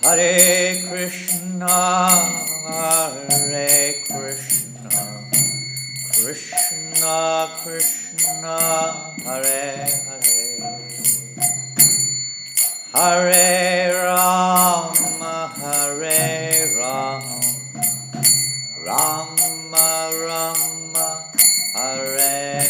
Hare Krishna, Krishna Krishna, Hare Hare, Hare Rama, Hare Rama, Rama Rama, Hare Hare.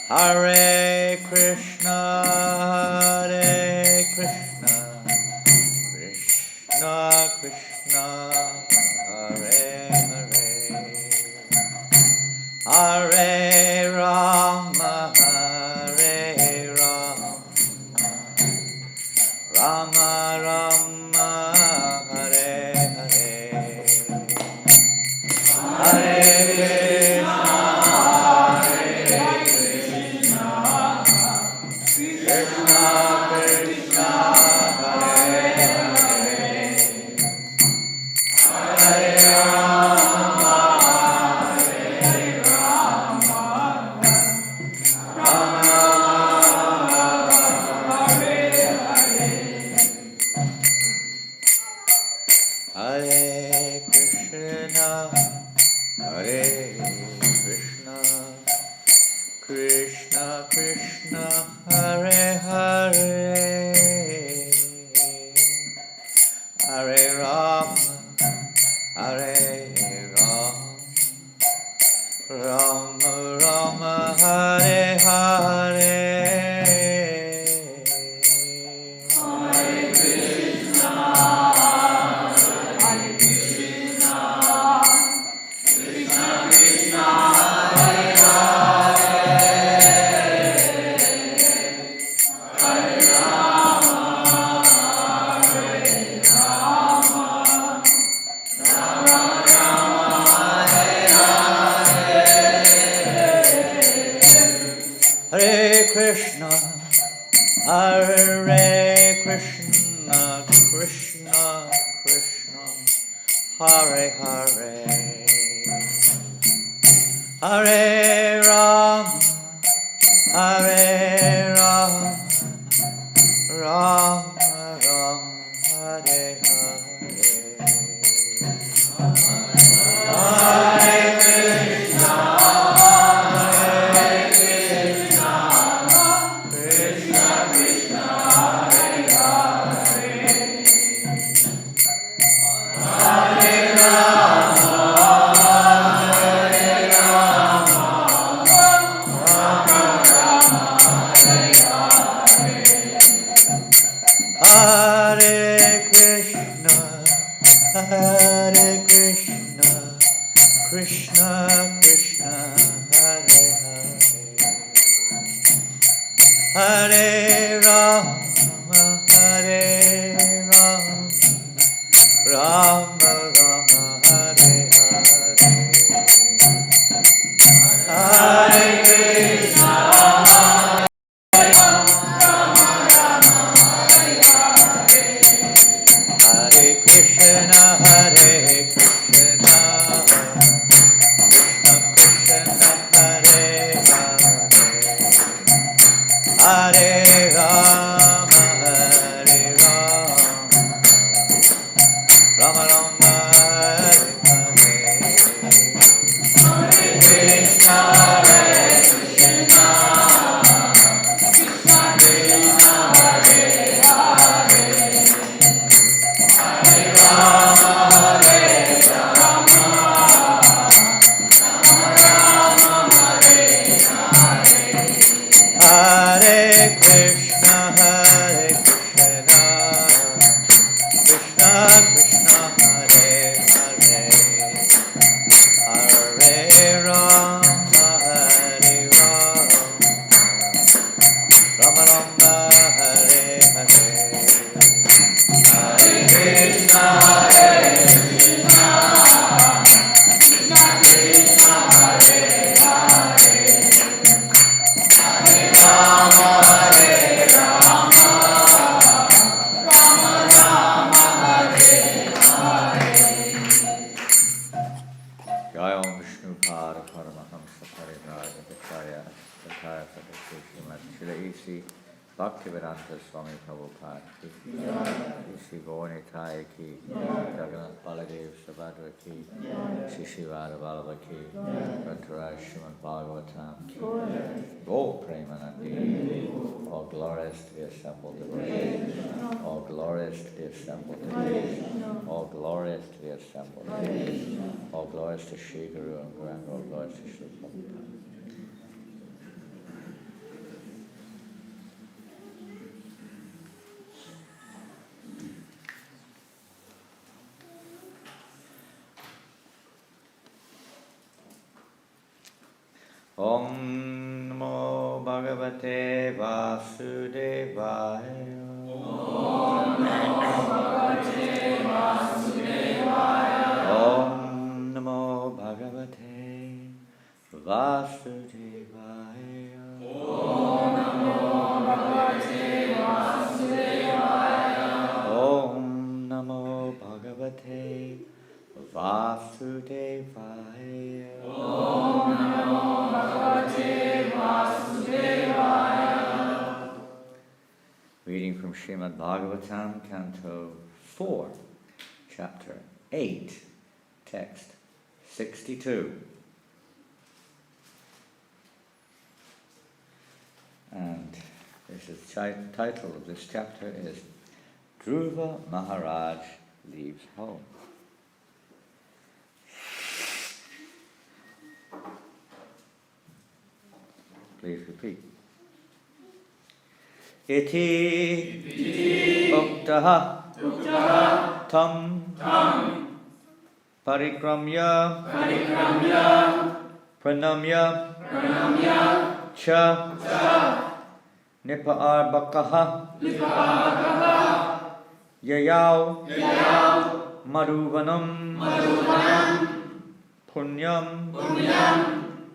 Hare Krishna, Krishna Krishna, Hare Hare, Hare Rama, Hare Rama, Rama Rama, Hare Hare, Hare Krishna Krishna, Hare Hare, Hare Rama, Hare Rama, Rama Rama, Hare Hare. Hare Krishna, Hare Krishna, Krishna Krishna, Hare Hare, Hare Rama, Hare Rama, Rama Rama, Hare Hare, Hare Krishna. Hare Krishna, Hare Krishna, Krishna Krishna, Hare Hare, Hare Rama, Hare Rama, Rama Rama, Hare Hare, Hare Krishna. Hare Krishna, Hare Krishna, Krishna Krishna, Hare Hare, Hare Rama, Hare Rama, Rama Rama, Hare Hare, Hare Krishna, Hare Krishna, Krishna Krishna, Hare Hare Krishna, Hare Krishna, Krishna Krishna, Hare Hare, Hare Rama, Hare Rama, Rama Rama, Hare Hare, Hare Krishna, Hare Krishna. Sri Bhaktivedanta Swami Prabhupada ki, Sri Gaurnitai ki, Jagannath Baladev Subhadra ki, Sri Shivada Vallabha ki, Rantaraj Srimad Bhagavatam ki, Go Premanandi, all glorious to the assembled devotees, all glorious to the assembled devotees, all glorious to the assembled devotees, all glorious to Sri Guru and Grand, all glorious to Sri Prabhupada. Om Namo Bhagavate Vasudevaya. Om Namo Bhagavate Vasudevaya. Om Namo Bhagavate Vasudevaya. Om Namo Bhagavate Vasudevaya. Om Namo Bhagavate Vasudevaya. Om Namo Bhagavate Vasudevaya. Reading from Srimad Bhagavatam, Canto 4, Chapter 8, Text 62. And this is the title of this chapter is Dhruva Maharaj Leaves Home. Please repeat. Iti uktaha tam parikramya pranamya cha nipaarbakaha yayau madhuvanam punyam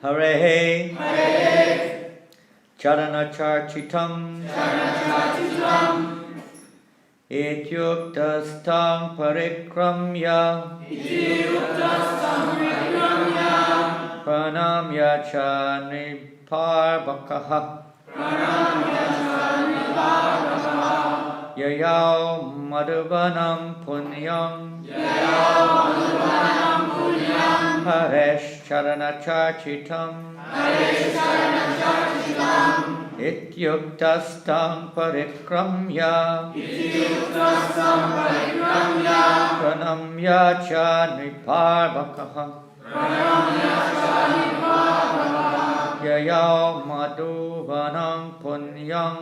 hare Charanacharchitam Ityuktastam parikramya Pranamya cha niparbakaha Yayau madhuvanam punyam Haresh charanacharchitam Ityuktastam parikramya Pranamya cha niparbakaha Yayau madhuvanam punyam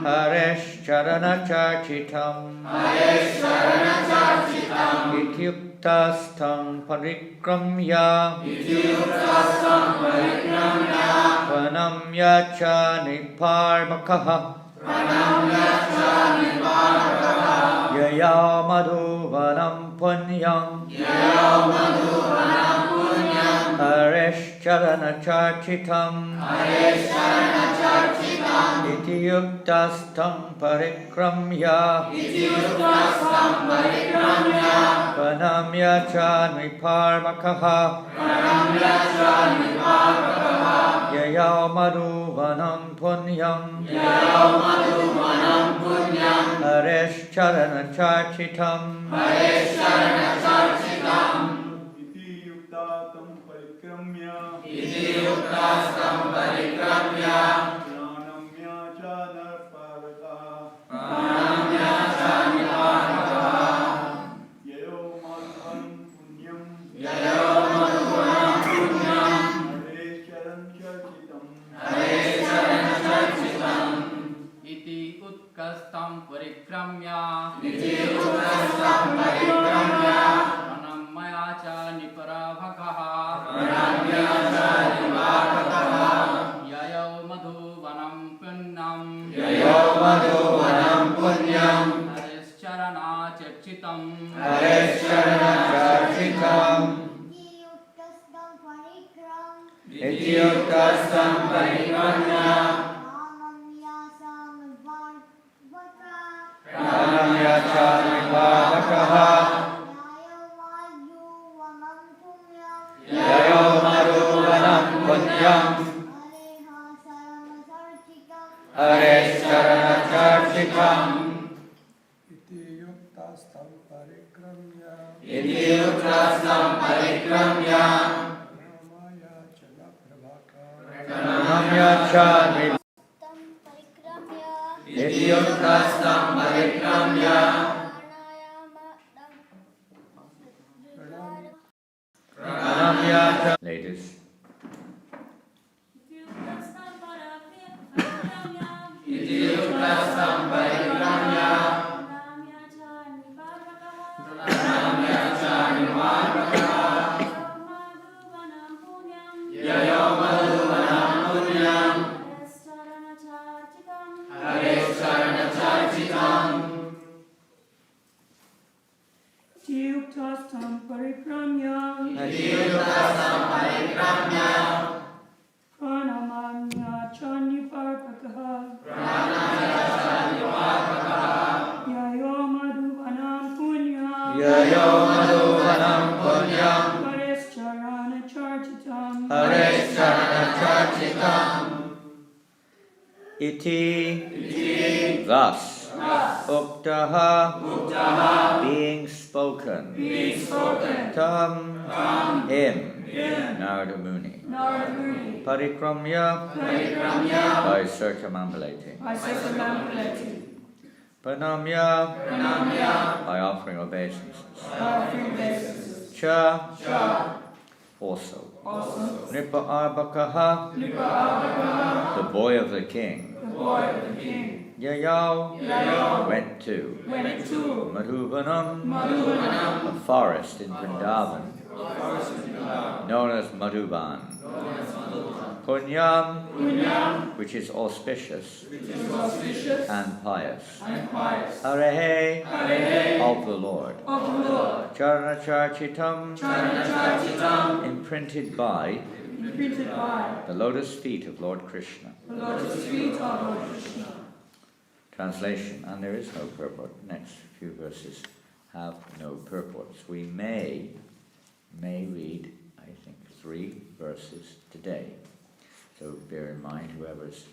Haresh charanacharchitam Ityuktastam parikramya Pranamya cha niparbakaha Yayau madhuvanam punyam Haresh charanacharchitam Ityuktastam parikramya Pranamya cha niparbakaha Yayau madhuvanam punyam Haresh charanacharchitam Ityuktastam parikramya Pranamya cha niparbakaha Yayau madhuvanam punyam Haresh charanacharchitam Ityuktastam parikramya Pranamya cha niparbakaha Yayau madhuvanam punyam Haresh charanacharchitam Ityuktastam parikramya Pranamya cha niparbakaha Yayau madhuvanam punyam Charchitam Iti yuktastam parikramya Iti Yuktastam Parikramya Pranamaya Chala Prabhaka Pranamya Chami Tam parikramya Iti Yuktastam Parikramya pranayama Pranamya Chami. Ladies. Iti Yuktastam Parikramya Pranamya Chami Yayo Madhuvanam Punyam Hare Charana Charchitam Yuktastam parikramya Iti Yuktastam Parikramya pranamamya chaniparpakaha yayo madhuvanam punyam Yayo Madhuvanam Punyam parescharana charchitam Hare Charana Charchitam Iti Thus Uktaha Being spoken Tam Him Narada Muni Naramuni Parikramya by circumambulating Pranamya by offering obeisances Cha also Nipa Arbakaha the boy of the king Yayao went to Madhuvanam a forest in Vrindavan known as Madhuban Punyam which is auspicious and pious Hare of the Lord Charana Charchitam imprinted by the lotus feet of Lord Krishna. Translation, and there is no purport. Next few verses have no purports. We may read, I think, 3 verses today. So bear in mind, whoever's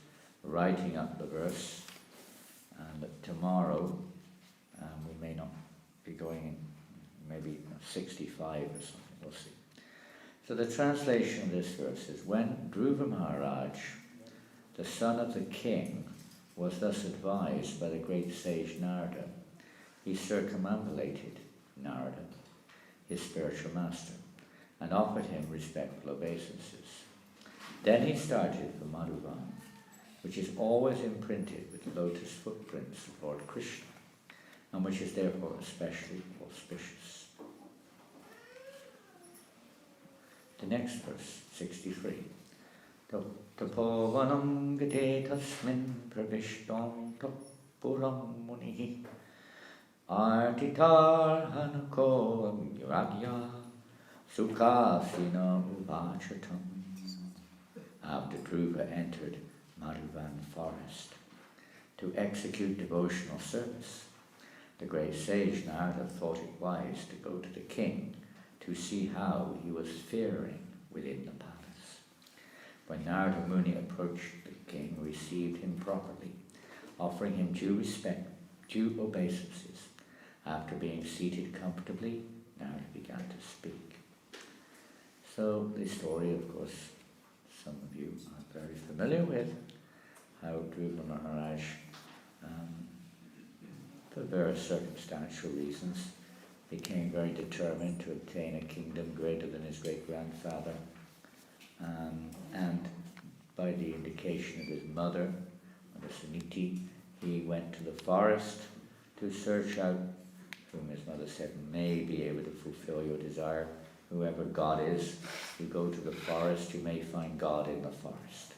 writing up the verse, and tomorrow we may not be going in, maybe 65 or something, we'll see. So the translation of this verse is, when Dhruva Maharaj, the son of the king, was thus advised by the great sage Narada, he circumambulated Narada, his spiritual master, and offered him respectful obeisances. Then he started for Madhuvan, which is always imprinted with the lotus footprints of Lord Krishna, and which is therefore especially auspicious. The next verse, 63. Tapovanam gate tasmin pravishtam tapuram munihi artitar hanako amuragya sukhasina uvachatam. After Dhruva entered Madhuvan forest to execute devotional service, the great sage Narada thought it wise to go to the king to see how he was faring within the palace. When Narada Muni approached the king, received him properly, offering him due respect, due obeisances. After being seated comfortably, Narada began to speak. So the story, of course, some of you are very familiar with, how Dhruva Maharaj, for various circumstantial reasons, became very determined to obtain a kingdom greater than his great-grandfather, and by the indication of his mother, Mother Suniti, he went to the forest to search out whom his mother said may be able to fulfill your desire. Whoever God is, you go to the forest, you may find God in the forest.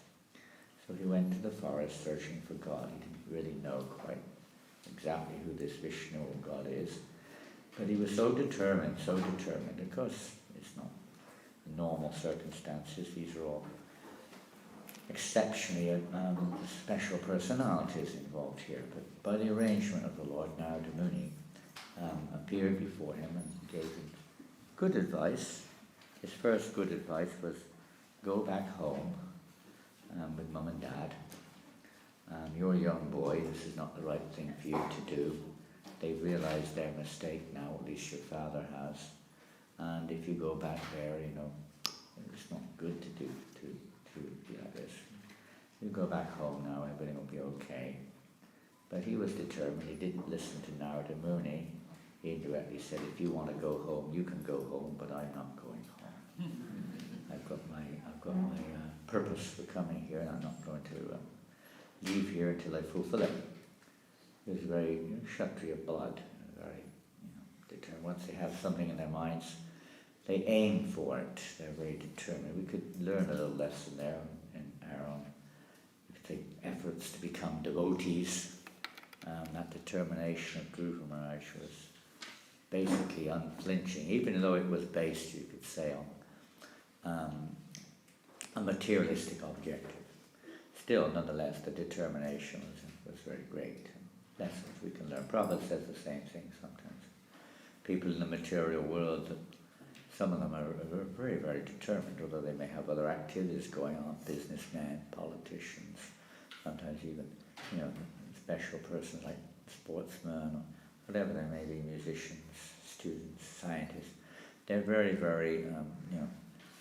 So he went to the forest searching for God. He didn't really know quite exactly who this Vishnu God is, but he was so determined, of course it's not normal circumstances, these are all exceptionally special personalities involved here, but by the arrangement of the Lord, Narada Muni appeared before him and gave him good advice. His first good advice was go back home with mum and dad You're a young boy, this is not the right thing for you to do. They've realised their mistake now, at least your father has. And if you go back there, it's not good to do like this. You go back home now, everything will be okay. But he was determined. He didn't listen to Narada Muni. He indirectly said, if you want to go home, you can go home, but I'm not going home. I've got my purpose for coming here, and I'm not going to leave here until I fulfill it. He was very Kshatriya blood, very determined. Once they have something in their minds, they aim for it. They're very determined. We could learn a little lesson there in our own. We could take efforts to become devotees. That determination of Dhruva Maharaj was basically unflinching, even though it was based, you could say, on a materialistic objective. Still, nonetheless, the determination was very great. Lessons we can learn. Prabhupada says the same thing sometimes. People in the material world, some of them are very, very determined, although they may have other activities going on, businessmen, politicians, sometimes even, special persons like sportsmen, or whatever they may be, musicians, students, scientists. They're very, very,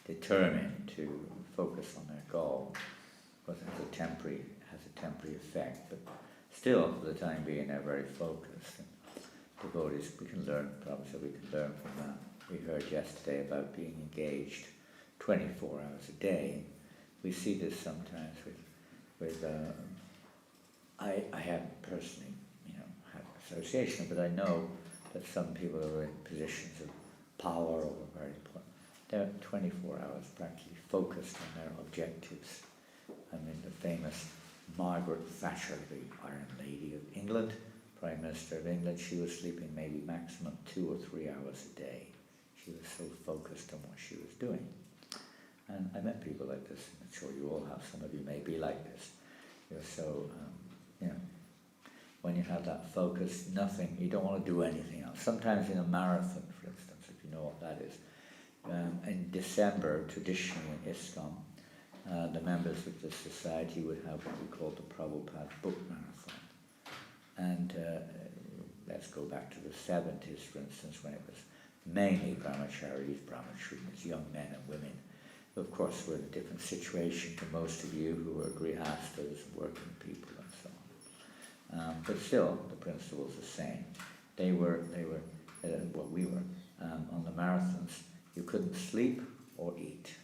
determined to focus on their goal. Of course, it has a temporary effect, but still, for the time being, they're very focused. And devotees, we can learn, probably, so we can learn from that. We heard yesterday about being engaged 24 hours a day. We see this sometimes with I haven't personally, had association, but I know that some people are in positions of power or very important. They're 24 hours practically focused on their objectives. I mean, the famous Margaret Thatcher, the Iron Lady of England, Prime Minister of England, she was sleeping maybe maximum 2 or 3 hours a day. She was so focused on what she was doing. And I met people like this, I'm sure you all have, some of you may be like this. You're so, when you have that focus, nothing, you don't want to do anything else. Sometimes in a marathon, for instance, if you know what that is, in December, traditionally in ISKCON, the members of the society would have what we call the Prabhupada Book Marathon. And let's go back to the 70s, for instance, when it was mainly brahmacharis, brahmacharis, young men and women. Of course, we're in a different situation to most of you who are grihastas, working people and so on. But still, the principle is the same. They were what we were, on the marathons. You couldn't sleep or eat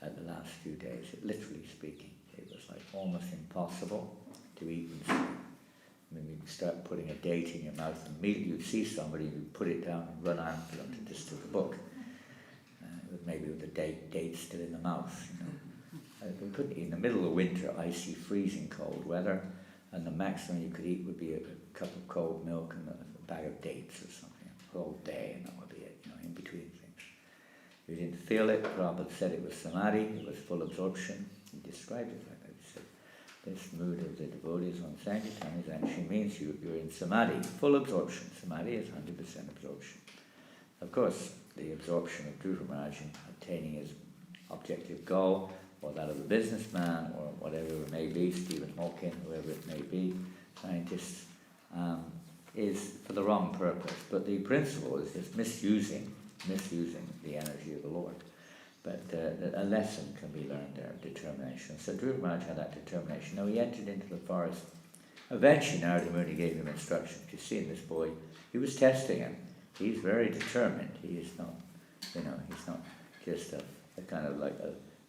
at the last few days. Literally speaking, it was like almost impossible to eat and sleep. I mean, you'd start putting a date in your mouth, and immediately you'd see somebody, you'd put it down and run after them to just took a book. Maybe with the date still in the mouth, We couldn't eat in the middle of winter, icy, freezing cold weather, and the maximum you could eat would be a cup of cold milk and a bag of dates or something, a whole day, and that would be it, in between things. You didn't feel it. Prabhupada said it was samadhi, it was full absorption. He described it like that. He said, this mood of the devotees on Sankirtan actually means you're in samadhi, full absorption. Samadhi is 100% absorption. Of course, the absorption of Dhruva Maharaj in attaining his objective goal, or that of a businessman, or whatever it may be, Stephen Hawking, whoever it may be, scientists, is for the wrong purpose. But the principle is just misusing the energy of the Lord. But a lesson can be learned there, determination. So Dhruva Maharaj had that determination. Now he entered into the forest. Eventually Narada Muni gave him instructions. You see, this boy, he was testing him. He's very determined. He is not, he's not just a kind of like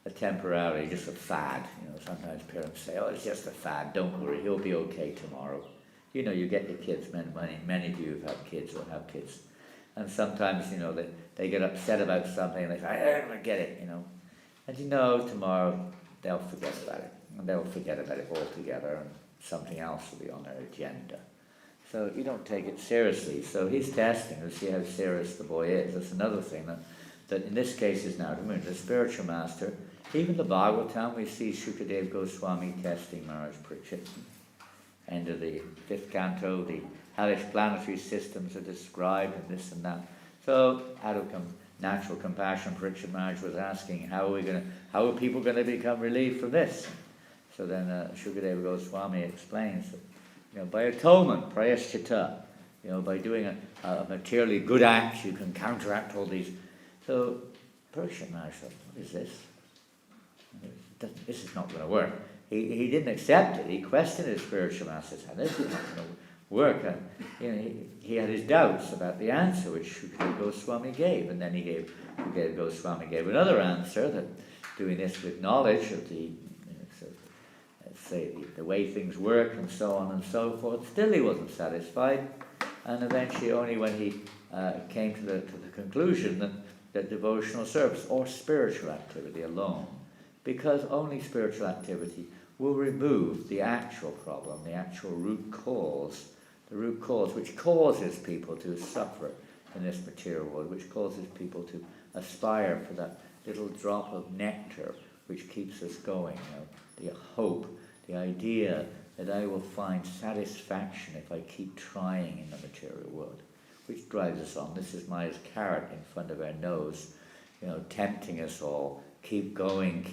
a temporary, just a fad. Sometimes parents say, oh, it's just a fad, don't worry, he'll be okay tomorrow. You get your kids, many of you have had kids or have kids. And sometimes, they get upset about something and they say, I don't get it, And tomorrow they'll forget about it. And they'll forget about it altogether, and something else will be on their agenda. So you don't take it seriously. So he's testing to see how serious the boy is. That's another thing that in this case is Narada Muni, the spiritual master. Even the Bhagavatam, we see Shukadev Goswami testing Maharaj Parikshit. End of the 5th canto, the hellish planetary systems are described and this and that. So out of natural compassion, Parikshit Maharaj was asking, how are people going to become relieved from this? So then Shukadeva Goswami explains that, by atonement, prayaschitta, by doing a materially good act, you can counteract all these. So Parikshit Maharaj thought, what is this? This is not going to work. He didn't accept it. He questioned his spiritual master. This is not going to work. And, he had his doubts about the answer which Shukadeva Goswami gave. And then Shukadeva Goswami gave another answer, that doing this with knowledge of the the way things work and so on and so forth. Still he wasn't satisfied, and eventually only when he came to the conclusion that devotional service or spiritual activity alone, because only spiritual activity will remove the actual problem, the actual root cause, which causes people to suffer in this material world, which causes people to aspire for that little drop of nectar which keeps us going, the hope, the idea that I will find satisfaction if I keep trying in the material world, which drives us on. This is Maya's carrot in front of our nose, tempting us all. Keep going,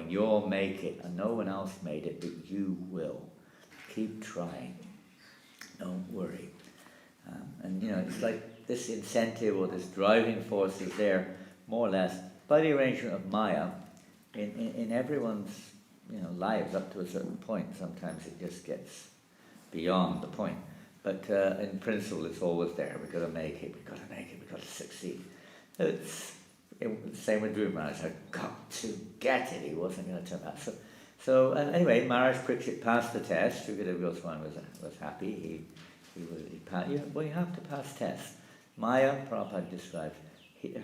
you'll make it, and no one else made it, but you will. Keep trying, don't worry. And it's like this incentive or this driving force is there, more or less, by the arrangement of Maya, in everyone's lives up to a certain point. Sometimes it just gets beyond the point. But in principle, it's always there. We've got to make it, we've got to succeed. It's the same with Dhruva Maharaj. I've got to get it. He wasn't going to turn out. So anyway, Maharaj Parikshit passed the test. Shukadeva Goswami was happy. He passed. Well, you have to pass tests. Maya, Prabhupada describes,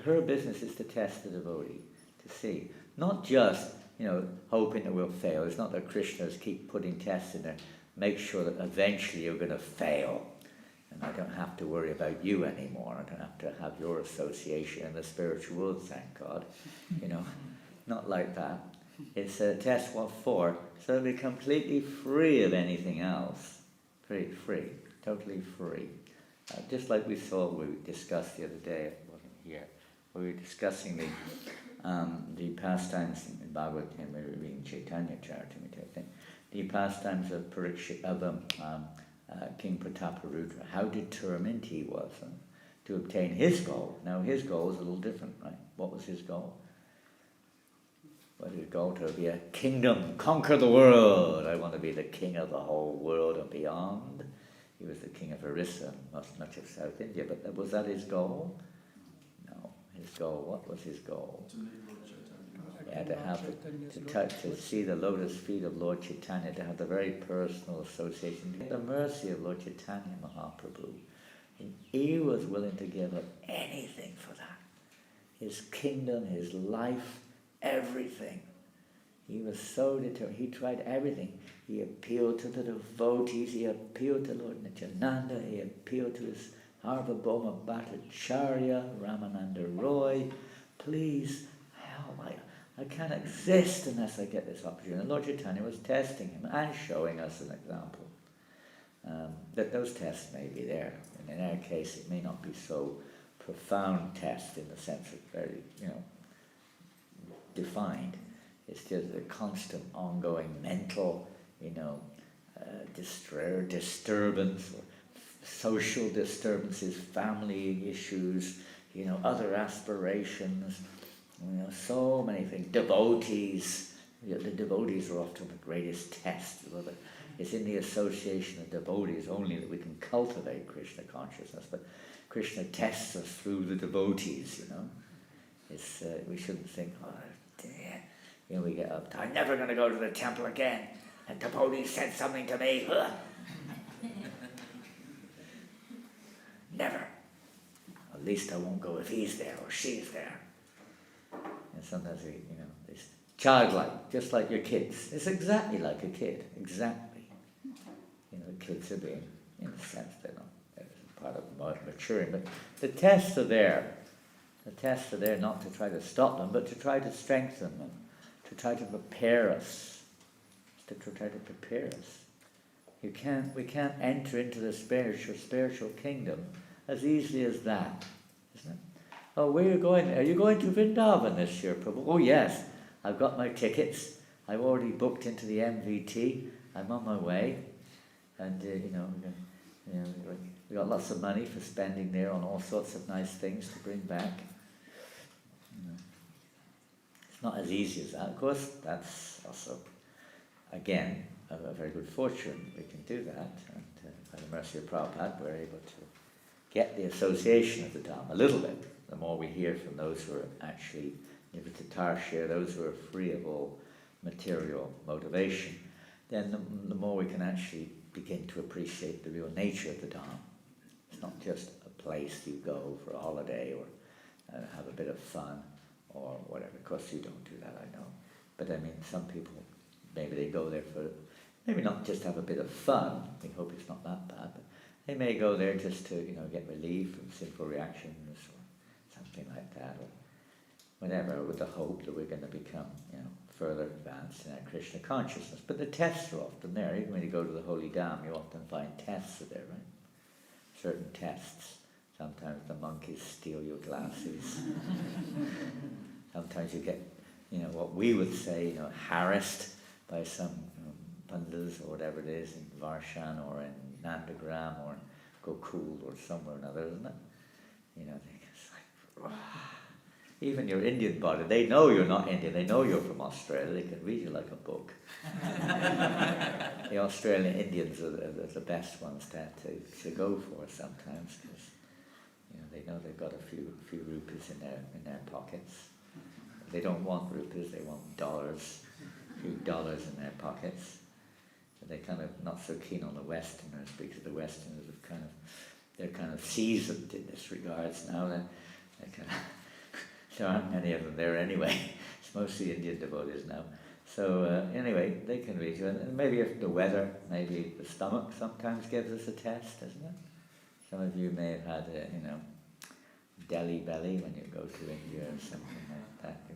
her business is to test the devotee, to see. Not just hoping that we'll fail. It's not that Krishnas keep putting tests in there. Make sure that eventually you're going to fail. And I don't have to worry about you anymore. I don't have to have your association in the spiritual world, thank God. Not like that. It's a test, what for? So to be completely free of anything else. Free. Totally free. Just like we discussed the other day, it wasn't here. We were discussing the pastimes in Bhagavad Gita, we were reading Chaitanya Charitamrita, I think. The pastimes of King Prataparudra, how determined he was to obtain his goal. Now his goal was a little different, right? What was his goal? Was his goal to be a kingdom, conquer the world? I want to be the king of the whole world and beyond. He was the king of Orissa, much of South India, but was that his goal? No. His goal, what was his goal? Yeah, to see the lotus feet of Lord Chaitanya, to have the very personal association, to get the mercy of Lord Chaitanya Mahaprabhu. And he was willing to give up anything for that. His kingdom, his life, everything. He was so determined. He tried everything. He appealed to the devotees. He appealed to Lord Nityananda. He appealed to his Sarvabhauma Bhattacharya, Ramananda Roy. Please help. I can't exist unless I get this opportunity. And Lord Chaitanya was testing him and showing us an example. That those tests may be there. And in our case, it may not be so profound test in the sense of very, defined. It's just a constant, ongoing mental, disturbance, or social disturbances, family issues, other aspirations, so many things. Devotees. The devotees are often the greatest test. It's in the association of devotees only that we can cultivate Krishna consciousness. But Krishna tests us through the devotees, It's we shouldn't think, dear. We get up, I'm never going to go to the temple again. The devotee said something to me. Never. At least I won't go if he's there or she's there. And sometimes it's childlike, just like your kids. It's exactly like a kid, exactly. Kids are being, in a sense, they're part of maturing, but the tests are there. The tests are there not to try to stop them, but to try to strengthen them, to try to prepare us. We can't enter into the spiritual kingdom as easily as that, isn't it? Oh, where are you going? Are you going to Vrindavan this year, Prabhu? Oh yes, I've got my tickets. I've already booked into the MVT. I'm on my way, and we got lots of money for spending there on all sorts of nice things to bring back. It's not as easy as that. Of course, that's also, again, a very good fortune. We can do that, and by the mercy of Prabhupada, we're able to get the association of the Dhamma a little bit. The more we hear from those who are actually nivrittatarshya, those who are free of all material motivation, then the more we can actually begin to appreciate the real nature of the Dhamma. It's not just a place you go for a holiday or have a bit of fun or whatever. Of course you don't do that, I know. But I mean, some people, maybe they go there for, maybe not just have a bit of fun, we hope it's not that bad, but they may go there just to, get relief from sinful reactions or something like that, or whatever, with the hope that we're going to become, further advanced in our Krishna consciousness. But the tests are often there. Even when you go to the Holy Dham, you often find tests are there, right? Certain tests. Sometimes the monkeys steal your glasses. Sometimes you get, what we would say, harassed by some pandits or whatever it is in Varshan or in Nandagram or in Gokul or somewhere or another, isn't it? It's like, even your Indian body, they know you're not Indian, they know you're from Australia, they can read you like a book. The Australian Indians are the best ones to go for sometimes, because they know they've got a few rupees in their pockets. They don't want rupees, they want dollars, a few dollars in their pockets. So they're kind of not so keen on the Westerners, because the Westerners have they're kind of seasoned in this regards now. There aren't many of them there anyway. It's mostly Indian devotees now. So anyway, they can read you. And maybe if the weather, maybe the stomach sometimes gives us a test, doesn't it? Some of you may have had Delhi belly when you go to India or something like that. A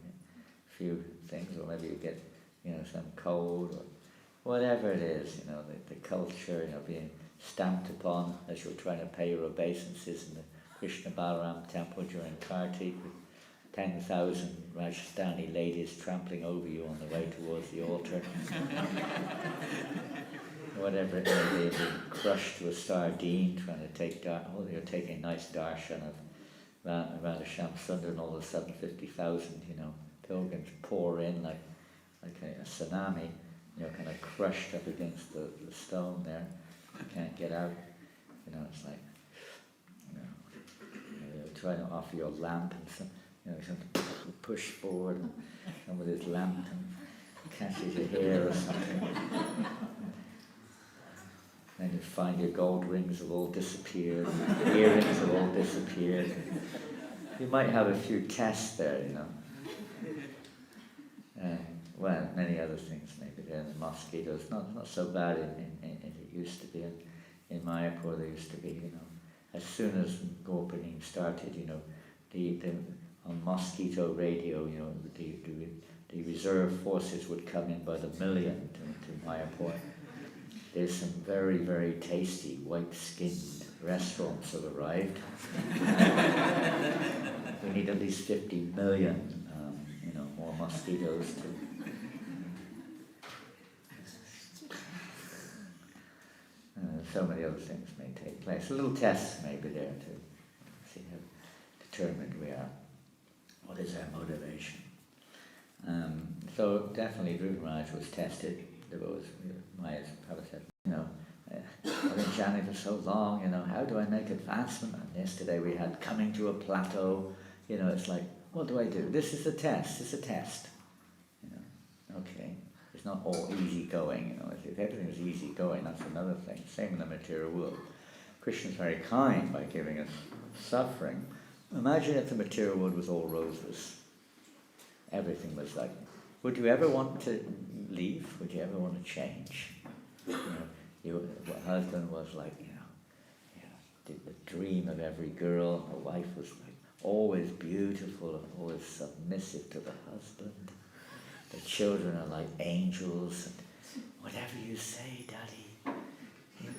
few things, or maybe you get, some cold or whatever it is. The culture, being stamped upon as you're trying to pay your obeisances in the Krishna Balaram temple during Kartik, with 10,000 Rajasthani ladies trampling over you on the way towards the altar. Whatever it may be, being crushed to a sardine, trying to take you're taking a nice darshan of Radha Sundar, and all of a sudden 50,000, pilgrims pour in like a tsunami. You're kind of crushed up against the stone there. You can't get out. It's like, you're trying to offer your lamp, and some push forward, and come with his lamp and catches your hair or something. Then you find your gold rings have all disappeared, earrings have all disappeared. You might have a few tests there, Well, many other things maybe there. The mosquitoes, not so bad as it used to be. In Mayapur there used to be, as soon as Gopanim started, on mosquito radio, the reserve forces would come in by the million to Mayapur. There's some very, very tasty white-skinned restaurants have arrived. We need at least 50 million, more mosquitoes to. So many other things may take place. A little test may be there to see how determined we are. What is our motivation? So definitely Dhruv Maharaj was tested. There was, Maya's probably said, I've been chanting for so long, how do I make advancement? And yesterday we had coming to a plateau. It's like, what do I do? This is a test. It's a test. Okay. It's not all easy going. If everything was easy going, that's another thing. Same in the material world. Krishna's very kind by giving us suffering. Imagine if the material world was all roses. Everything was like, would you ever want to leave? Would you ever want to change? Your husband was like, the dream of every girl. Her wife was like always beautiful and always submissive to the husband. The children are like angels. And whatever you say, Daddy,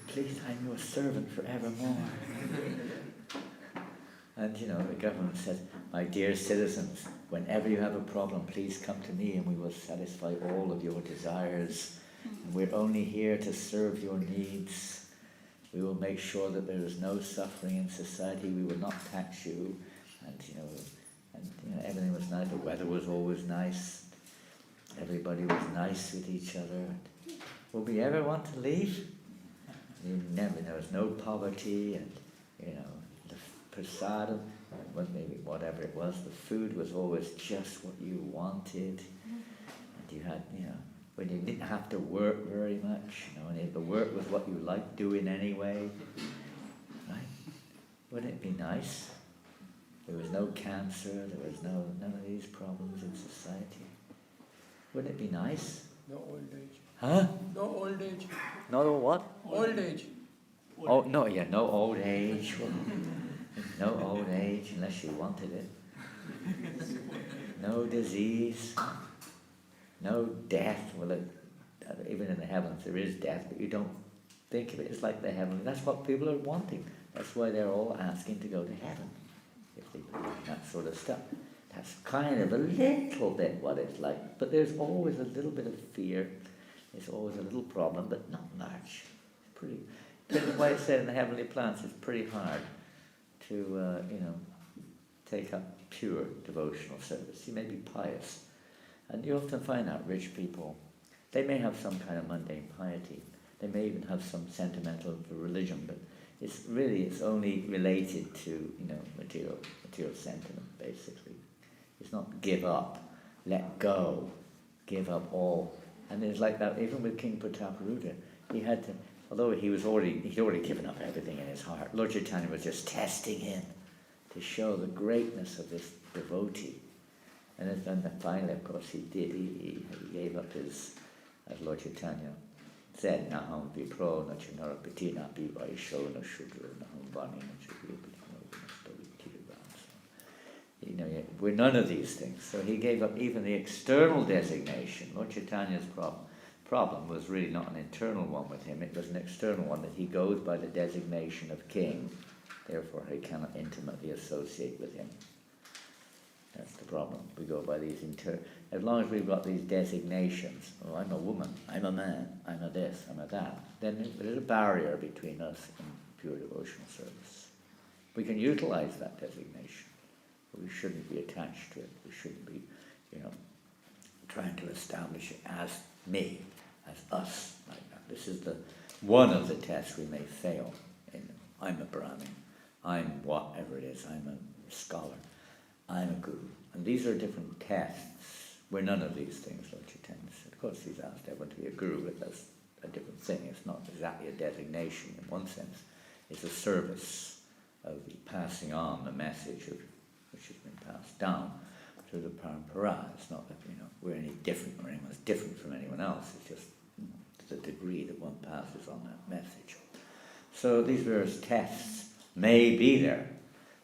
please, I'm your servant forevermore. And the government said, my dear citizens, whenever you have a problem, please come to me and we will satisfy all of your desires. And we're only here to serve your needs. We will make sure that there is no suffering in society. We will not tax you. And everything was nice. The weather was always nice. Everybody was nice with each other. Will we ever want to leave? There was no poverty, and the prasadam, maybe whatever it was, the food was always just what you wanted. And you had, when you didn't have to work very much, and the work was what you liked doing anyway, right? Wouldn't it be nice? There was no cancer, there was none of these problems in society. Wouldn't it be nice? No old age. Huh? No old age. No what? Old age. Oh, no, yeah, no old age. No old age unless you wanted it. No disease. No death. Well, even in the heavens there is death, but you don't think of it as like the heavenly. That's what people are wanting. That's why they're all asking to go to heaven, if they believe in that sort of stuff. That's kind of a little bit what it's like, but there's always a little bit of fear. There's always a little problem, but not much. It's pretty. That's why it said in the heavenly plants, it's pretty hard to, take up pure devotional service. You may be pious, and you often find out rich people, they may have some kind of mundane piety. They may even have some sentimental religion, but it's only related to, material sentiment, basically. It's not give up, let go, give up all. And it's like that even with King Prataparuddha. He had to, although he'd already given up everything in his heart, Lord Chaitanya was just testing him to show the greatness of this devotee. And then finally, of course, he did. He gave up his, as Lord Chaitanya said, Naham vipro na chanarapati na bivaisho na shudra naham vani na chudra. We're none of these things. So he gave up even the external designation. Lord Chaitanya's problem was really not an internal one with him. It was an external one, that he goes by the designation of king. Therefore, he cannot intimately associate with him. That's the problem. We go by these as long as we've got these designations. Oh, I'm a woman, I'm a man, I'm a this, I'm a that. Then there's a barrier between us and pure devotional service. We can utilize that designation. We shouldn't be attached to it. We shouldn't be, trying to establish it as me, as us, like that. This is one of the tests we may fail in. I'm a Brahmin. I'm whatever it is. I'm a scholar. I'm a guru. And these are different tests. We're none of these things, Lord Chaitanya said. Of course, he's asked everyone to be a guru, but that's a different thing. It's not exactly a designation in one sense. It's a service of passing on the message of which has been passed down through the parampara. It's not that we're any different or anyone's different from anyone else. It's just the degree that one passes on that message. So these various tests may be there.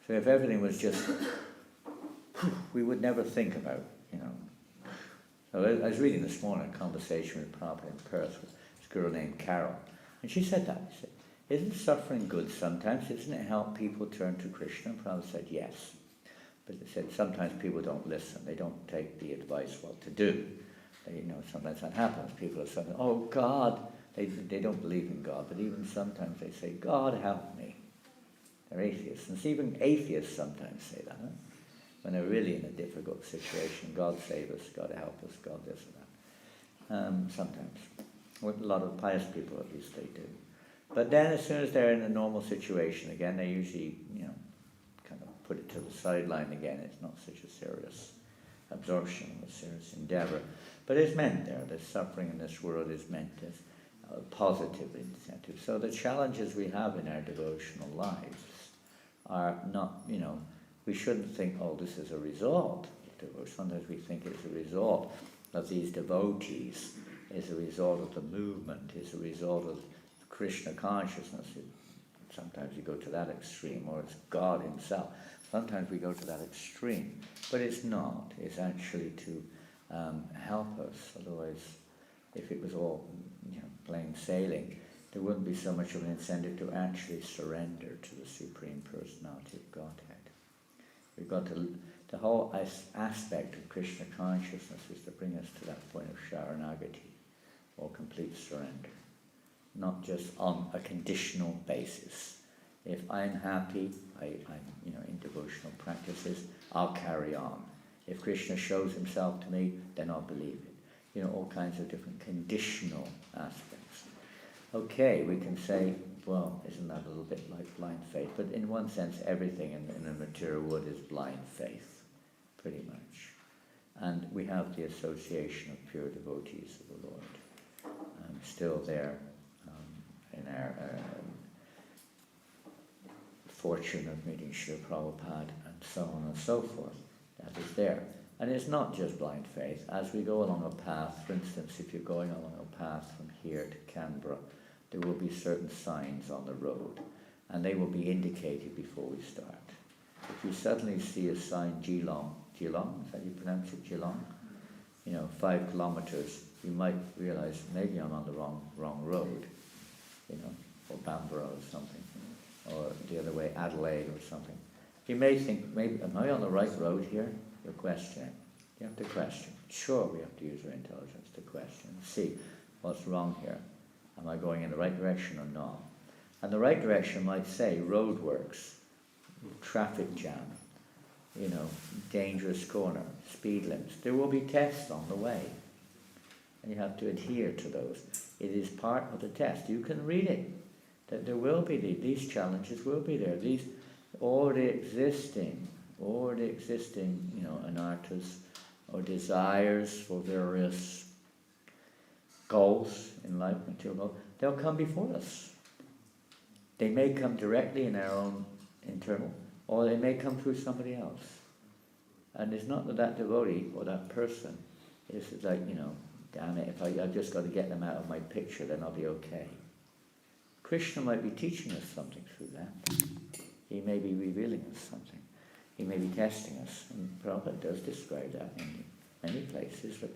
So if everything was just, we would never think about, So I was reading this morning a conversation with Prabhupada in Perth with this girl named Carol, and she said that. She said, "Isn't suffering good sometimes? Doesn't it help people turn to Krishna?" And Prabhupada said, "Yes." But they said sometimes people don't listen. They don't take the advice what to do. Sometimes that happens. People are saying, "Oh, God." They don't believe in God, but even sometimes they say, "God, help me." They're atheists. And even atheists sometimes say that, when they're really in a difficult situation. God save us, God help us, God this or that. Sometimes. With a lot of pious people, at least, they do. But then as soon as they're in a normal situation again, they usually, kind of put it to the sideline again. It's not such a serious absorption, a serious endeavor. But it's meant there. The suffering in this world is meant as a positive incentive. So the challenges we have in our devotional lives are not, we shouldn't think, oh, this is a result of devotion. Sometimes we think it's a result of these devotees, is a result of the movement, is a result of Krishna consciousness. Sometimes you go to that extreme, or it's God himself. Sometimes we go to that extreme, but it's not. It's actually to help us. Otherwise, if it was all plain sailing, there wouldn't be so much of an incentive to actually surrender to the Supreme Personality of Godhead. We've got to the whole aspect of Krishna consciousness is to bring us to that point of Sharanagati, or complete surrender, not just on a conditional basis. If I'm happy, I'm in devotional practices, I'll carry on. If Krishna shows himself to me, then I'll believe it. All kinds of different conditional aspects. Okay, we can say, well, isn't that a little bit like blind faith? But in one sense, everything in the material world is blind faith, pretty much. And we have the association of pure devotees of the Lord, still there in our fortune of meeting Srila Prabhupada and so on and so forth. That is there. And it's not just blind faith. As we go along a path, for instance, if you're going along a path from here to Canberra, there will be certain signs on the road, and they will be indicated before we start. If you suddenly see a sign Geelong, is that how you pronounce it, Geelong? 5 kilometers, you might realize maybe I'm on the wrong road, or Bamborough or something, or the other way, Adelaide or something. You may think, maybe, am I on the right road here? You're questioning. You have to question. Sure, we have to use our intelligence to question and see what's wrong here. Am I going in the right direction or not? And the right direction might say roadworks, traffic jam, dangerous corner, speed limits. There will be tests on the way, and you have to adhere to those. It is part of the test. You can read it, that there will be these challenges will be there. These already existing, anarthas or desires for various goals in life, material goals, they'll come before us. They may come directly in our own internal, or they may come through somebody else. And it's not that devotee or that person is like, damn it, if I've just got to get them out of my picture, then I'll be okay. Krishna might be teaching us something through that. He may be revealing us something. He may be testing us. And Prabhupada does describe that in many places. But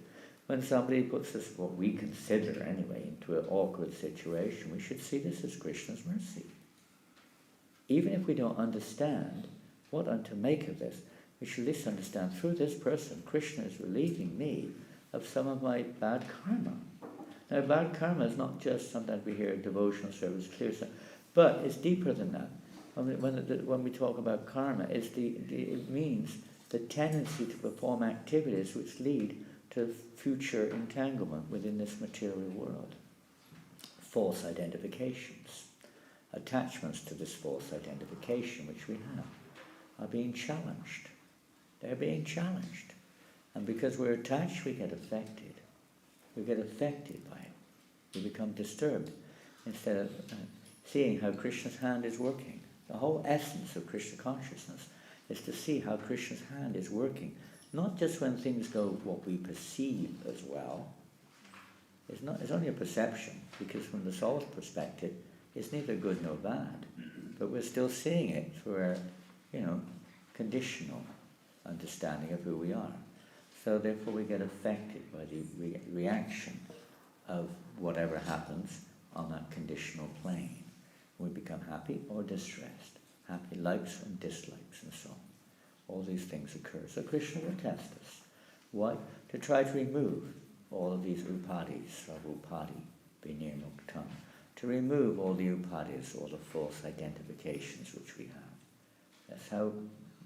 when somebody puts us, what we consider anyway, into an awkward situation, we should see this as Krishna's mercy. Even if we don't understand what I'm to make of this, we should at least understand through this person, Krishna is relieving me of some of my bad karma. Now, bad karma is not just sometimes we hear devotional service, clear stuff, but it's deeper than that. When we talk about karma, it means the tendency to perform activities which lead to future entanglement within this material world. False identifications, attachments to this false identification which we have, are being challenged. They're being challenged. And because we're attached, we get affected. We get affected by it. We become disturbed instead of seeing how Krishna's hand is working. The whole essence of Krishna consciousness is to see how Krishna's hand is working, not just when things go what we perceive as well. It's only a perception, because from the soul's perspective, it's neither good nor bad. But we're still seeing it through our, conditional understanding of who we are. So therefore we get affected by the reaction of whatever happens on that conditional plane. We become happy or distressed, happy likes and dislikes and so on. All these things occur. So Krishna will test us. Why? To try to remove all of these upadis, upadi, being near muktam, to remove all the upadis, all the false identifications which we have. That's how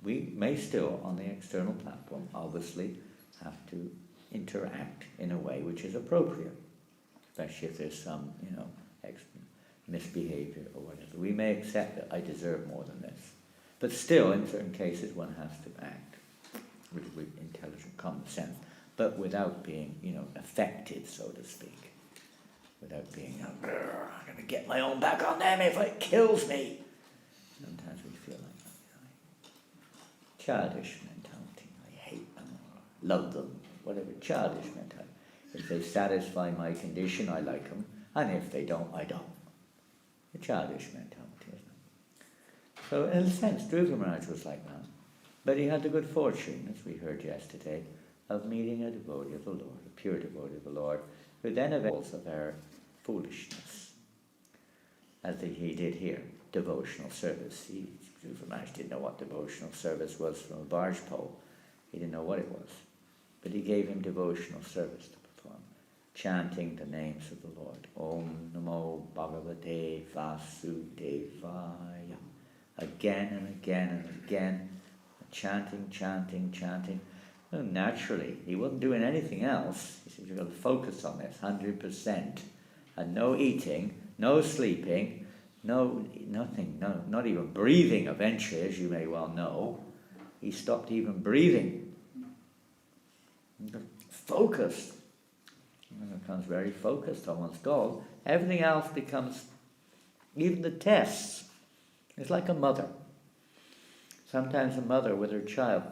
we may still, on the external platform, obviously have to interact in a way which is appropriate, especially if there's some, misbehavior or whatever. We may accept that I deserve more than this. But still, in certain cases, one has to act with intelligent common sense, but without being, affected, so to speak. Without being, I'm going to get my own back on them if it kills me. Sometimes we feel like that. Childish mentality. I hate them, or love them, whatever. Childish mentality. If they satisfy my condition, I like them, and if they don't, I don't. A childish mentality, isn't it? So in a sense, Dhruva Maharaj was like that. But he had the good fortune, as we heard yesterday, of meeting a devotee of the Lord, a pure devotee of the Lord, who then avails of our foolishness, as he did here, devotional service. Dhruva Maharaj didn't know what devotional service was from a barge pole, He didn't know what it was. But he gave him devotional service to perform, chanting the names of the Lord. Om Namo Bhagavate Vasudevaya. Again and again and again. Chanting. Well, naturally, he wasn't doing anything else. He said, you've got to focus on this 100%. And no eating, no sleeping, nothing, not even breathing eventually, as you may well know. He stopped even breathing. Focused. One becomes very focused on one's goal. Everything else becomes, even the tests, it's like a mother. Sometimes a mother with her child,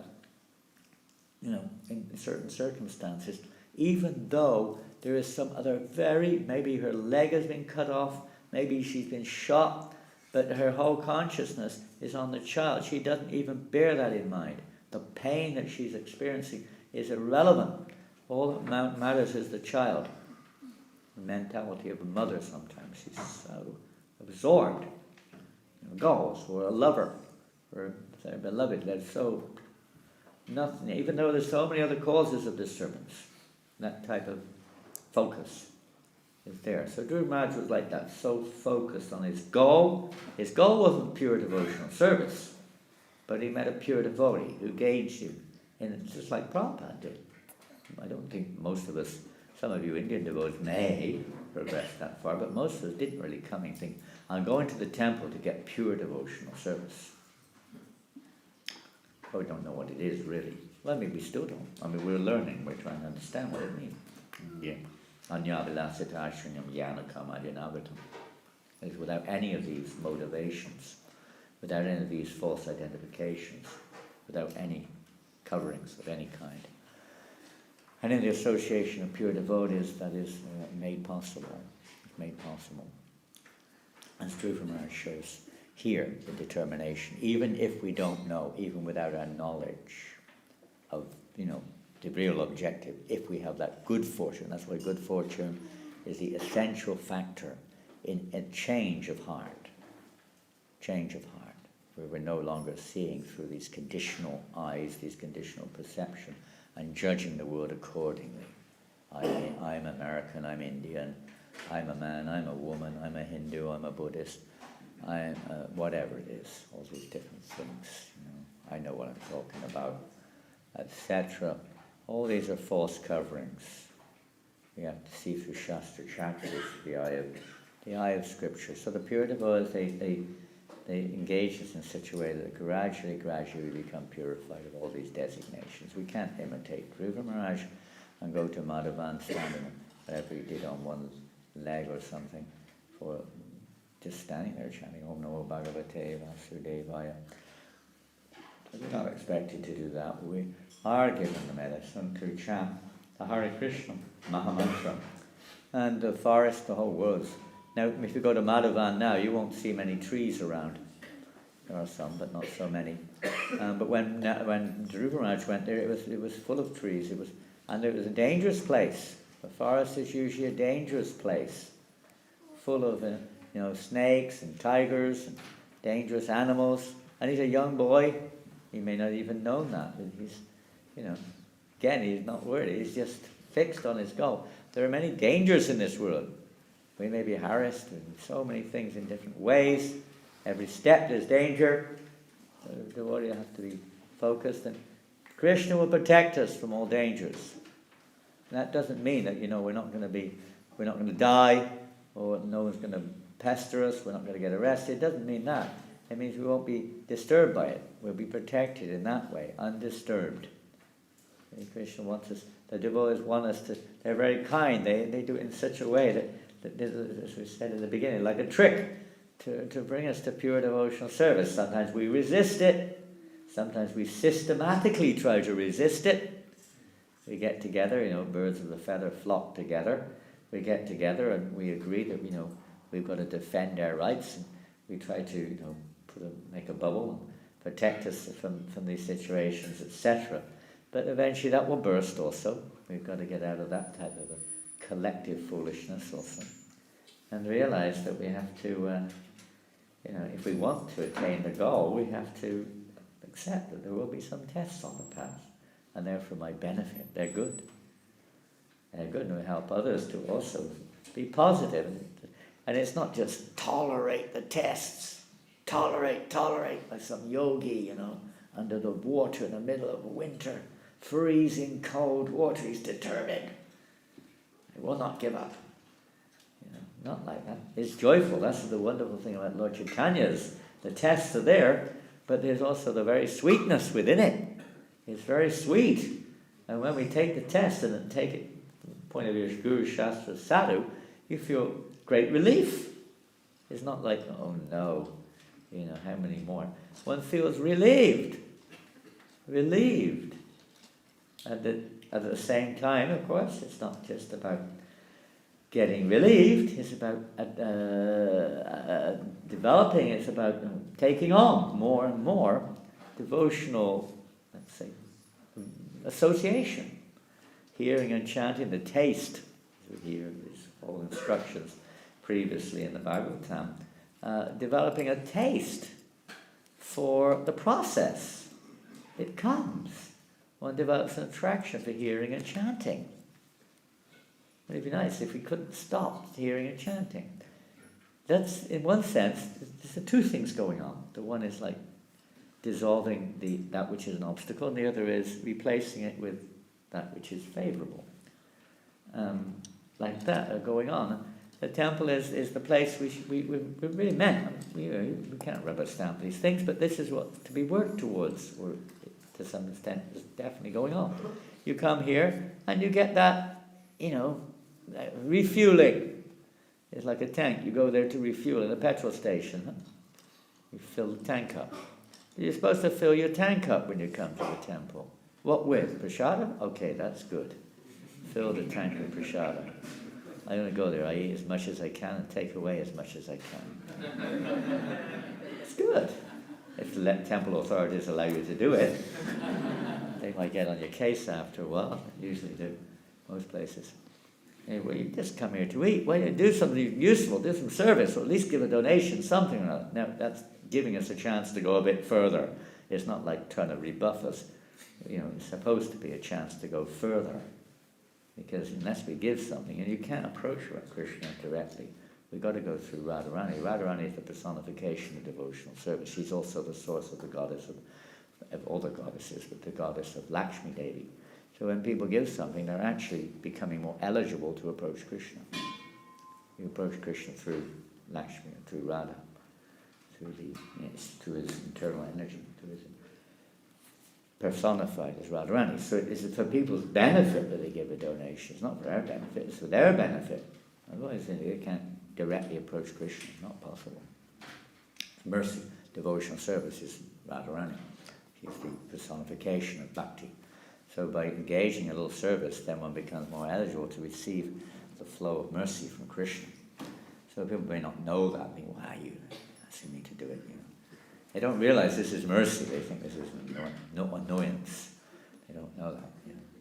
in certain circumstances, even though there is some other maybe her leg has been cut off, maybe she's been shot, but her whole consciousness is on the child. She doesn't even bear that in mind. The pain that she's experiencing is irrelevant. All that matters is the child. The mentality of a mother sometimes. She's so absorbed in goals, or a lover, or their beloved. There's so nothing, even though there's so many other causes of disturbance, that type of focus is there. So Dhruva Maharaj was like that, so focused on his goal. His goal wasn't pure devotional service, but he met a pure devotee who gauged him, and just like Prabhupada did. I don't think most of us, some of you Indian devotees may progress that far, but most of us didn't really come and think, I'm going to the temple to get pure devotional service. Probably don't know what it is really. Well, maybe we still don't. I mean, we're learning, we're trying to understand what it means. Yeah. Anyavilasita ashrinyam yanakam adyanagatam. It's without any of these motivations, without any of these false identifications, without any coverings of any kind. And in the association of pure devotees, that is made possible. It's made possible. As Dhruva Maharaj shows here, the determination, even if we don't know, even without our knowledge of, the real objective, if we have that good fortune, that's why good fortune is the essential factor in a change of heart, where we're no longer seeing through these conditional eyes, these conditional perception, and judging the world accordingly. I'm American, I'm Indian, I'm a man, I'm a woman, I'm a Hindu, I'm a Buddhist, I'm whatever it is, all these different things. I know what I'm talking about, etc. All these are false coverings. We have to see through Shastra Chakras, the eye of Scripture. So the pure devotees, they engage us in such a way that gradually we become purified of all these designations. We can't imitate Dhruva Maharaj and go to Madhavan standing, whatever he did on one leg or something, for just standing there chanting Om Namo Bhagavate Vasudevaya. We're not expected to do that. We are given the medicine to chant the Hare Krishna Mahamantra. And the forest, the whole woods. Now, if you go to Madhavan now, you won't see many trees around. There are some, but not so many. But when Dhruva Maharaj went there, it was full of trees. It was a dangerous place. The forest is usually a dangerous place, full of snakes and tigers and dangerous animals. And he's a young boy. He may not even know that. But he's, again, he's not worried. He's just fixed on his goal. There are many dangers in this world. We may be harassed in so many things in different ways. Every step there's danger. So the devotee has to be focused, and Krishna will protect us from all dangers. And that doesn't mean that we're not going to die, or no one's going to pester us. We're not going to get arrested. It doesn't mean that. It means we won't be disturbed by it. We'll be protected in that way, undisturbed. And Krishna wants us. The devotees want us to. They're very kind. They do it in such a way that, as we said in the beginning, like a trick to bring us to pure devotional service. Sometimes we resist it. Sometimes we systematically try to resist it. We get together, birds of a feather flock together. We get together and we agree that, we've got to defend our rights. And we try to, make a bubble and protect us from these situations, etc. But eventually that will burst also. We've got to get out of that type of a collective foolishness also. And realize that we have to, if we want to attain the goal, we have to accept that there will be some tests on the path. and they're for my benefit. They're good. They're good, and we help others to also be positive. And it's not just tolerate the tests. Tolerate, like some yogi, under the water in the middle of winter, freezing cold water. He's determined. He will not give up. Not like that. It's joyful. That's the wonderful thing about Lord Chaitanya's. The tests are there, but there's also the very sweetness within it. It's very sweet. And when we take the test and take it from the point of view of Guru, Shastra, Sadhu, you feel great relief. It's not like, oh no, how many more? One feels relieved. Relieved. And at the same time, of course, it's not just about getting relieved, it's about developing, it's about taking on more and more devotional, let's say, association. Hearing and chanting, the taste, as we hear these whole instructions previously in the Bhagavatam, developing a taste for the process. It comes. One develops an attraction for hearing and chanting. It'd be nice if we couldn't stop hearing and chanting. That's, in one sense, there's two things going on. The one is like dissolving that which is an obstacle, and the other is replacing it with that which is favourable. Like that are going on. The temple is the place we really meant. We can't rubber stamp these things, but this is what to be worked towards, or to some extent is definitely going on. You come here and you get that, refueling. It's like a tank. You go there to refuel at a petrol station. Huh? You fill the tank up. You're supposed to fill your tank up when you come to the temple. What with? Prasada? Okay, that's good. Fill the tank with prasada. I only go there. I eat as much as I can and take away as much as I can. It's good. If the temple authorities allow you to do it, they might get on your case after a while. They usually do, most places. Anyway, you just come here to eat. Why don't you do something useful, do some service, or at least give a donation, something or other. Now, that's giving us a chance to go a bit further. It's not like trying to rebuff us. It's supposed to be a chance to go further. Because unless we give something, and you can't approach Krishna directly, we've got to go through Radharani. Radharani is the personification of devotional service. She's also the source of the goddess of all the goddesses, but the goddess of Lakshmi Devi. So when people give something, they're actually becoming more eligible to approach Krishna. You approach Krishna through Lakshmi, through Radha, through his internal energy, through his personified as Radharani. So it's for people's benefit that they give a donation. It's not for our benefit, it's for their benefit. Otherwise they can't directly approach Krishna. It's not possible. Mercy, devotional service is Radharani. She's the personification of bhakti. So by engaging a little service, then one becomes more eligible to receive the flow of mercy from Krishna. So people may not know that. They think, why are you asking me to do it? They don't realize this is mercy. They think this is no annoyance. They don't know that.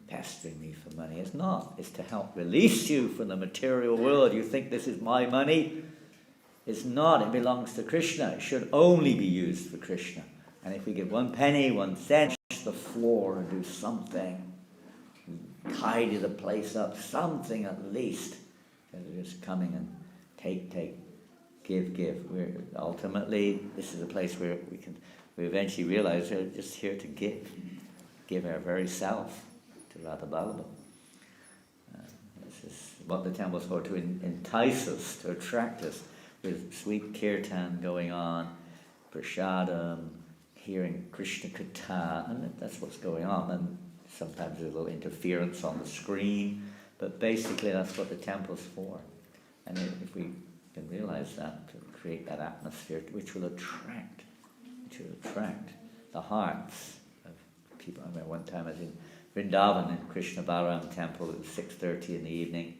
Pestering me for money. It's not. It's to help release you from the material world. You think this is my money? It's not. It belongs to Krishna. It should only be used for Krishna. And if we give 1 penny, 1 cent, the floor and do something, tidy the place up, something at least. They're just coming and take, give. Ultimately, this is a place where we eventually realize we're just here to give our very self to Radha Vallabha. This is what the temple's for, to entice us, to attract us, with sweet kirtan going on, prasadam, hearing Krishna Katha, and that's what's going on. And sometimes there's a little interference on the screen, but basically that's what the temple's for. And if we can realize that, to create that atmosphere which will attract the hearts of people. I remember one time I was in Vrindavan in Krishna Balaram temple. It was 6:30 in the evening,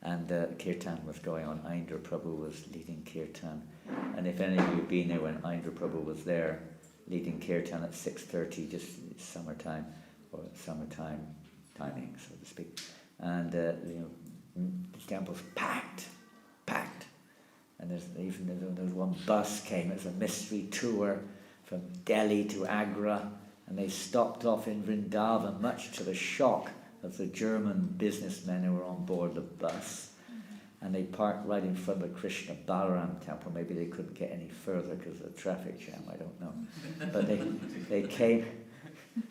and kirtan was going on. Indra Prabhu was leading kirtan, and if any of you have been there when Indra Prabhu was there leading kirtan at 6:30, just summertime or summertime timing, so to speak, and the temple's packed, and there's one bus came. It's a mystery tour from Delhi to Agra. And they stopped off in Vrindavan, much to the shock of the German businessmen who were on board the bus. And they parked right in front of the Krishna Balaram temple. Maybe they couldn't get any further because of the traffic jam, I don't know. But they came,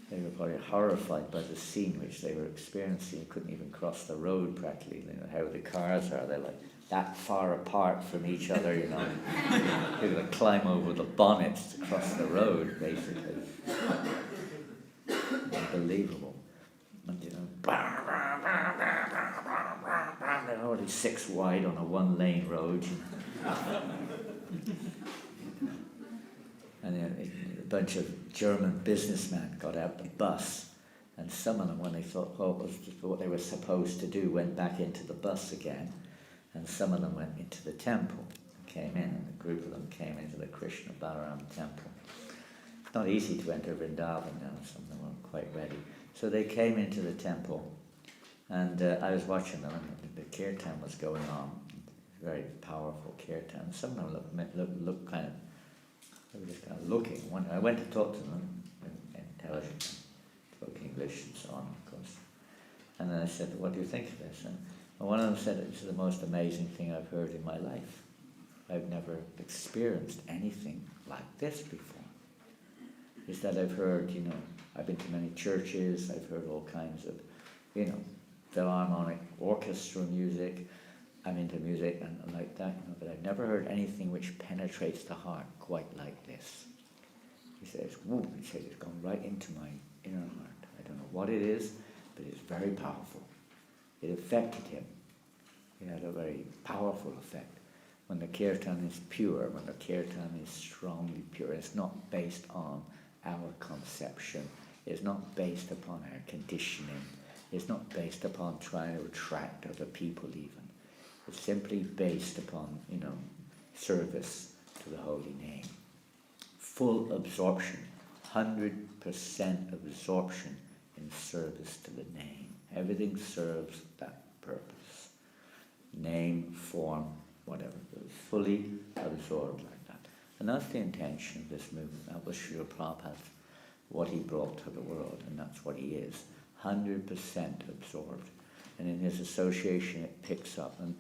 they were probably horrified by the scene which they were experiencing. They couldn't even cross the road practically. You know, how the cars are, they're like that far apart from each other, you know. They've got to climb over the bonnets to cross the road, basically. Unbelievable. And, you know, they're already 6 wide on a 1-lane road. And a bunch of German businessmen got out the bus, and some of them, when they thought what they were supposed to do, went back into the bus again, and some of them went into the temple, came in, and a group of them came into the Krishna Balaram temple. It's not easy to enter Vrindavan now, some of them weren't quite ready. So they came into the temple, and I was watching them, and the kirtan was going on, very powerful kirtan. Some of them looked kind of, they were just kind of looking. I went to talk to them, intelligent, spoke English and so on, of course. And then I said, what do you think of this? And one of them said, it's the most amazing thing I've heard in my life. I've never experienced anything like this before. Is that I've heard, you know, I've been to many churches, I've heard all kinds of, you know, Philharmonic orchestra music, I'm into music and like that, you know, but I've never heard anything which penetrates the heart quite like this. He says, whoa, he says, it's gone right into my inner heart. I don't know what it is, but it's very powerful. It affected him. It had a very powerful effect. When the kirtan is pure, when the kirtan is strongly pure, it's not based on our conception, it's not based upon our conditioning, it's not based upon trying to attract other people even. It's simply based upon, you know, service to the holy name. Full absorption, 100% absorption in service to the name. Everything serves that purpose. Name, form, whatever. It's fully absorbed like that. And that's the intention of this movement. That was Srila Prabhupada, what he brought to the world, and that's what he is. 100% absorbed. And in his association it picks up. And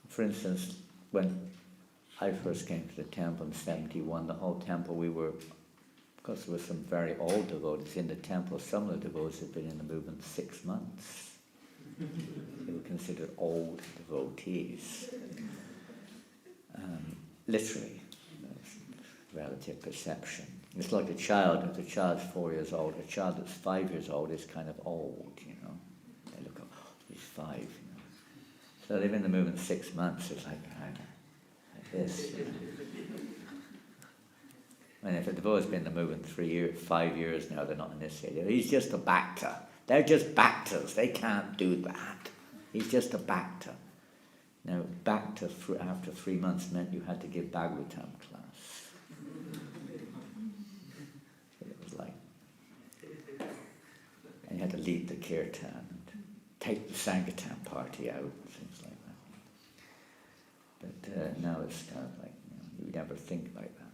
for instance, when I first came to the temple in 71, the whole temple because there were some very old devotees in the temple, some of the devotees had been in the movement 6 months. They were considered old devotees. Literally, relative perception. It's like a child. If the child's 4 years old, a child that's 5 years old is kind of old, you know. They look, oh, he's 5, you know. So they've been in the movement 6 months. It's like this. You know. And if a devotee's been in the movement 5 years now, they're not initiated. He's just a bhakta. They're just bhaktas. They can't do that. He's just a bhakta. Now, bhakta after 3 months meant you had to give Bhagavatam class. It was like, and you had to lead the kirtan and take the Sankirtan party out, things like that. But now it's kind of like, you never think like that.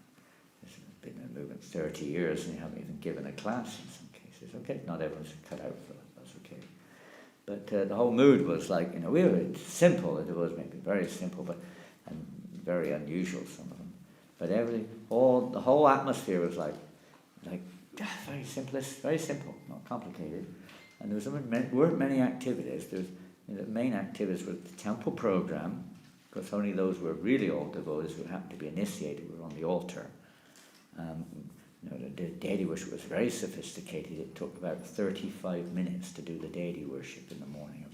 It's been in the movement 30 years and you haven't even given a class in some cases. Okay, not everyone's cut out for that, that's okay. But the whole mood was like, we were simple, it was maybe very simple, and very unusual, some of them. But the whole atmosphere was like very simplest, very simple, not complicated. And there weren't many activities. The main activities were the temple program, because only those who were really old devotees who happened to be initiated were on the altar. The deity worship was very sophisticated. It took about 35 minutes to do the deity worship in the morning of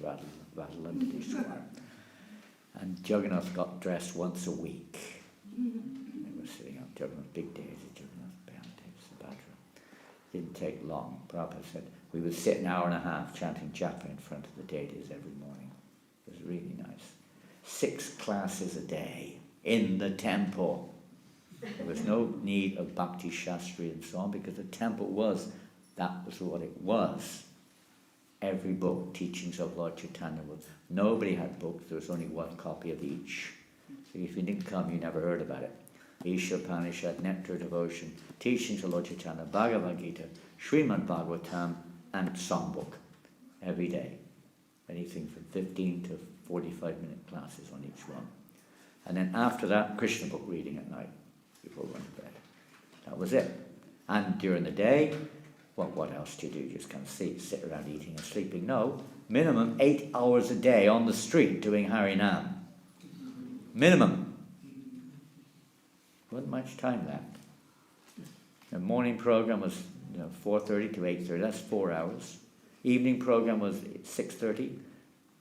Radhalandadishwar. And Jagannath got dressed once a week. They were sitting on Jagannath, big days of Jagannath, Baladev, Subhadra. Didn't take long. Prabhupada said, we would sit an hour and a half chanting japa in front of the deities every morning. It was really nice. 6 classes a day in the temple. There was no need of Bhakti Shastri and so on, because the temple was what it was. Every book, teachings of Lord Chaitanya, nobody had books, there was only one copy of each. So if you didn't come, you never heard about it. Isha Upanishad, Nectar Devotion, Teachings of Lord Chaitanya, Bhagavad Gita, Srimad Bhagavatam, and Songbook every day. Anything from 15 to 45-minute classes on each one. And then after that, Krishna book reading at night before going to bed. That was it. And during the day, well, what else do you do? You just kind of sit around eating and sleeping. No, minimum 8 hours a day on the street doing Harinam. Minimum. Wasn't much time left. The morning program was 4:30 to 8:30. That's 4 hours. Evening program was 6:30.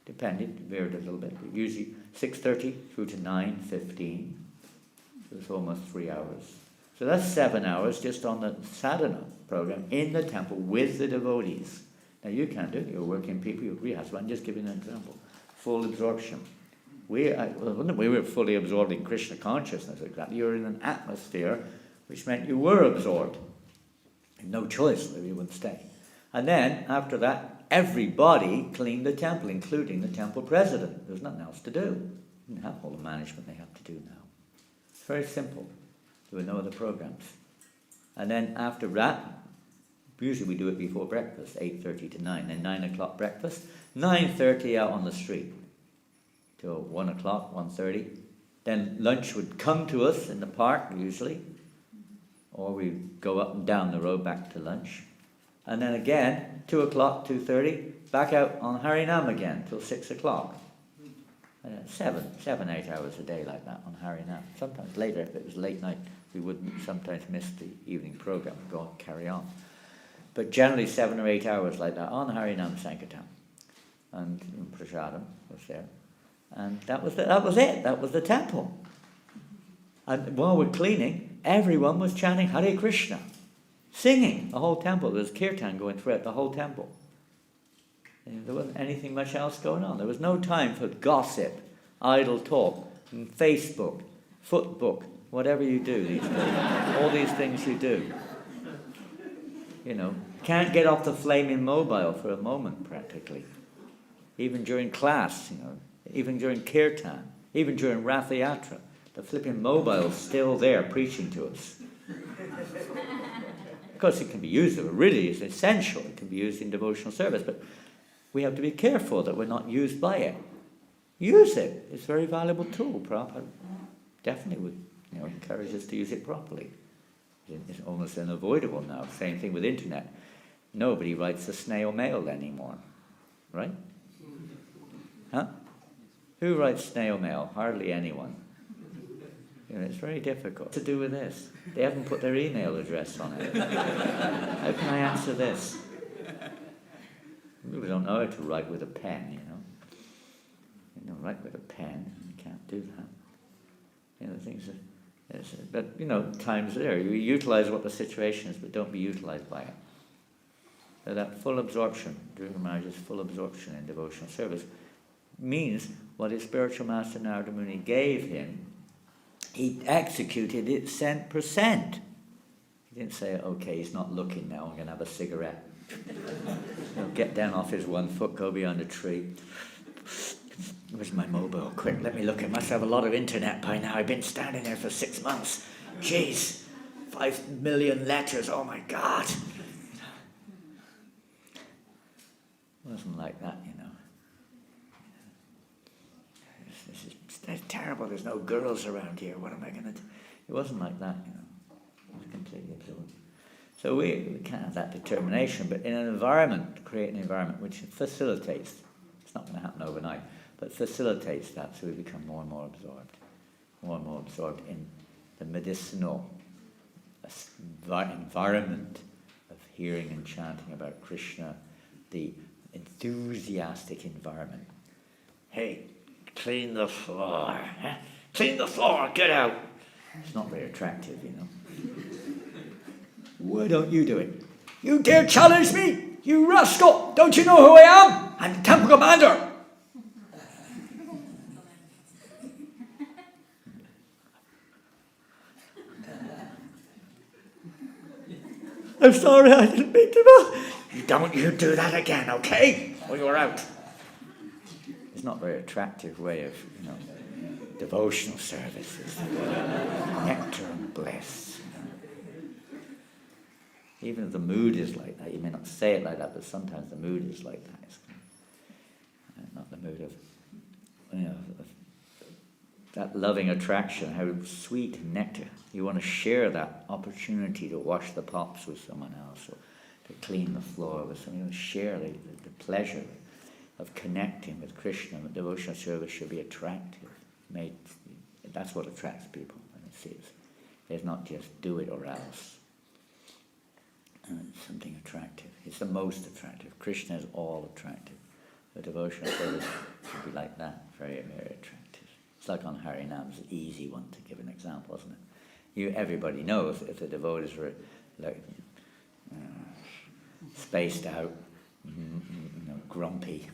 Depended, varied a little bit. But usually 6:30 through to 9:15. So it's almost 3 hours. So that's 7 hours just on the sadhana program in the temple with the devotees. Now you can't do it. You're working people. You're rehabs. I'm just giving an example. Full absorption. We were fully absorbed in Krishna consciousness, exactly. You were in an atmosphere which meant you were absorbed. No choice, or you wouldn't stay. And then, after that, everybody cleaned the temple, including the temple president. There was nothing else to do. They didn't have all the management they have to do now. It's very simple. There were no other programs. And then after that, usually we do it before breakfast, 8:30 to 9. Then 9 o'clock breakfast, 9:30 out on the street. Till 1 o'clock, 1:30. Then lunch would come to us in the park, usually. Or we'd go up and down the road back to lunch. And then again, 2 o'clock, 2:30, back out on Harinam again till 6 o'clock. 8 hours a day like that on Harinam. Sometimes later, if it was late night, we would sometimes miss the evening program, go on, carry on. But generally 7 or 8 hours like that on Harinam Sankirtan. And Prasadam was there. And that was it. That was the temple. And while we're cleaning, everyone was chanting Hare Krishna, singing the whole temple. There was kirtan going throughout the whole temple. And there wasn't anything much else going on. There was no time for gossip, idle talk, Facebook, footbook, whatever you do these days. All these things you do. Can't get off the flaming mobile for a moment practically. Even during class, even during kirtan, even during Rath Yatra, the flipping mobile's still there preaching to us. Of course, it can be used, it really is essential. It can be used in devotional service, but we have to be careful that we're not used by it. Use it. It's a very valuable tool. Prabhupada definitely would encourage us to use it properly. It's almost unavoidable now. Same thing with internet. Nobody writes a snail mail anymore, right? Huh? Who writes snail mail? Hardly anyone. It's very difficult. What's to do with this? They haven't put their email address on it. How can I answer this? We don't know how to write with a pen, You don't write with a pen. You can't do that. Things are... But, time's there. You utilize what the situation is, but don't be utilized by it. So that full absorption, during Maharaj's full absorption in devotional service, means what his spiritual master Narada Muni gave him, he executed it %. He didn't say, okay, he's not looking now, I'm going to have a cigarette. Get down off his 1 foot, go behind a tree. Where's my mobile? Quick, let me look. It must have a lot of internet by now. I've been standing there for 6 months. Jeez, 5 million letters, oh my God. It wasn't like that, It's terrible, there's no girls around here, what am I going to do? It wasn't like that, It was completely absorbed. So we can't have that determination, but in an environment, create an environment which facilitates, it's not going to happen overnight, but facilitates that, so we become more and more absorbed in the medicinal environment of hearing and chanting about Krishna, the enthusiastic environment. Hey, clean the floor. Clean the floor, get out. It's not very attractive, Why don't you do it? You dare challenge me? You rascal! Don't you know who I am? I'm the temple commander. I'm sorry, I didn't mean to. Don't you do that again, okay? Or you're out. It's not a very attractive way of, devotional services, nectar and bliss. Even if the mood is like that, you may not say it like that, but sometimes the mood is like that. It's not the mood of, of that loving attraction, how sweet nectar. You want to share that opportunity to wash the pots with someone else, or to clean the floor with someone. You want to share the pleasure of connecting with Krishna. The devotional service should be attractive. That's what attracts people. It's not just do it or else. It's something attractive. It's the most attractive. Krishna is all attractive. The devotional service should be like that, very, very attractive. It's like on Harinam's an easy one to give an example, isn't it? Everybody knows if the devotees were like spaced out, grumpy,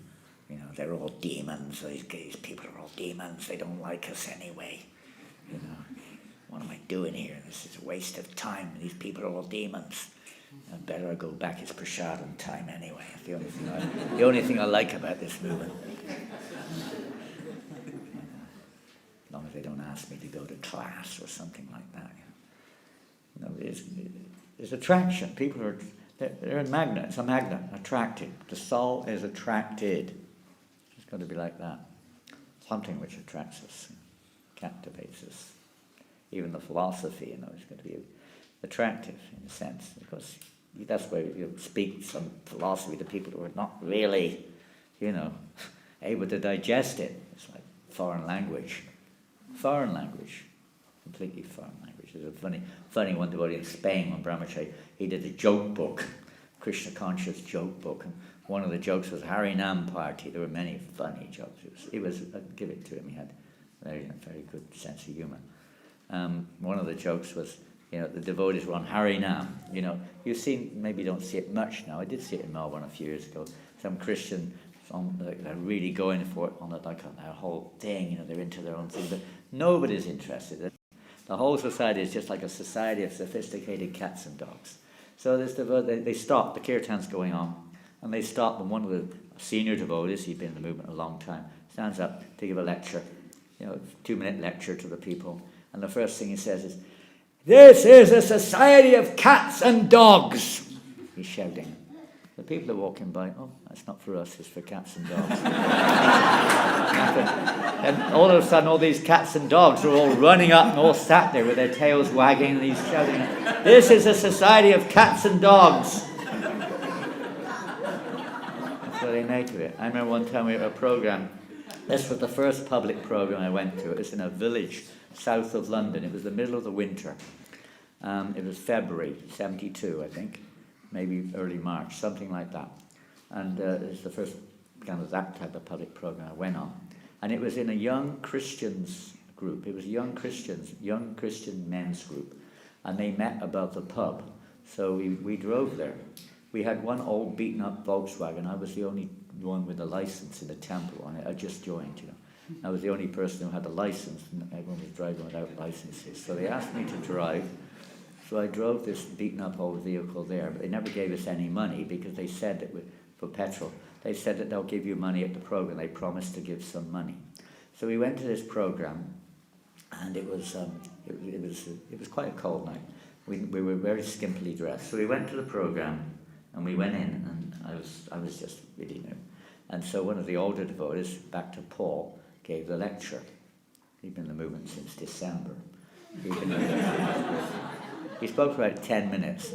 they're all demons. These people are all demons. They don't like us anyway. What am I doing here? This is a waste of time. These people are all demons. I'd better go back. It's prasadam time anyway. The only thing I like about this movement. As long as they don't ask me to go to class or something like that. There's attraction. People are they're a magnet. It's a magnet, attracted. The soul is attracted. It's got to be like that. Something which attracts us, captivates us. Even the philosophy, it's got to be attractive in a sense. Because that's where you speak some philosophy to people who are not really, able to digest it. It's like foreign language. Foreign language. Completely foreign language. There's a funny one devotee in Spain, when Brahmacharya, he did a joke book, Krishna conscious joke book, and one of the jokes was Harinam party. There were many funny jokes. I'd give it to him. He had a very good sense of humour. One of the jokes was, the devotees were on Harinam. You've seen, maybe you don't see it much now. I did see it in Melbourne a few years ago. Some Christian, they're really going for it on their whole thing. They're into their own thing, but nobody's interested. The whole society is just like a society of sophisticated cats and dogs. So they stop, the kirtan's going on, and they stop, and one of the senior devotees, he'd been in the movement a long time, stands up to give a lecture, 2-minute lecture to the people, and the first thing he says is, "This is a society of cats and dogs." He's shouting. The people are walking by, "Oh, that's not for us, it's for cats and dogs." And all of a sudden, all these cats and dogs are all running up and all sat there with their tails wagging, and he's shouting, "This is a society of cats and dogs." That's what they make of it. I remember one time we were at a program. This was the first public program I went to. It was in a village south of London. It was the middle of the winter. It was February 72, I think. Maybe early March, something like that. And it's the first kind of that type of public program I went on. And it was in a young Christians group. It was young Christian men's group. And they met above the pub. So we drove there. We had one old beaten up Volkswagen. I was the only one with a license in the temple on it. I just joined, I was the only person who had a license, and everyone was driving without licenses. So they asked me to drive. So I drove this beaten-up old vehicle there, but they never gave us any money because they said that for petrol. They said that they'll give you money at the program. They promised to give some money. So we went to this program, and it was quite a cold night. We were very skimpily dressed. So we went to the program, and we went in, and I was just really new. And so one of the older devotees, back to Paul, gave the lecture. He'd been in the movement since December. He spoke for about 10 minutes.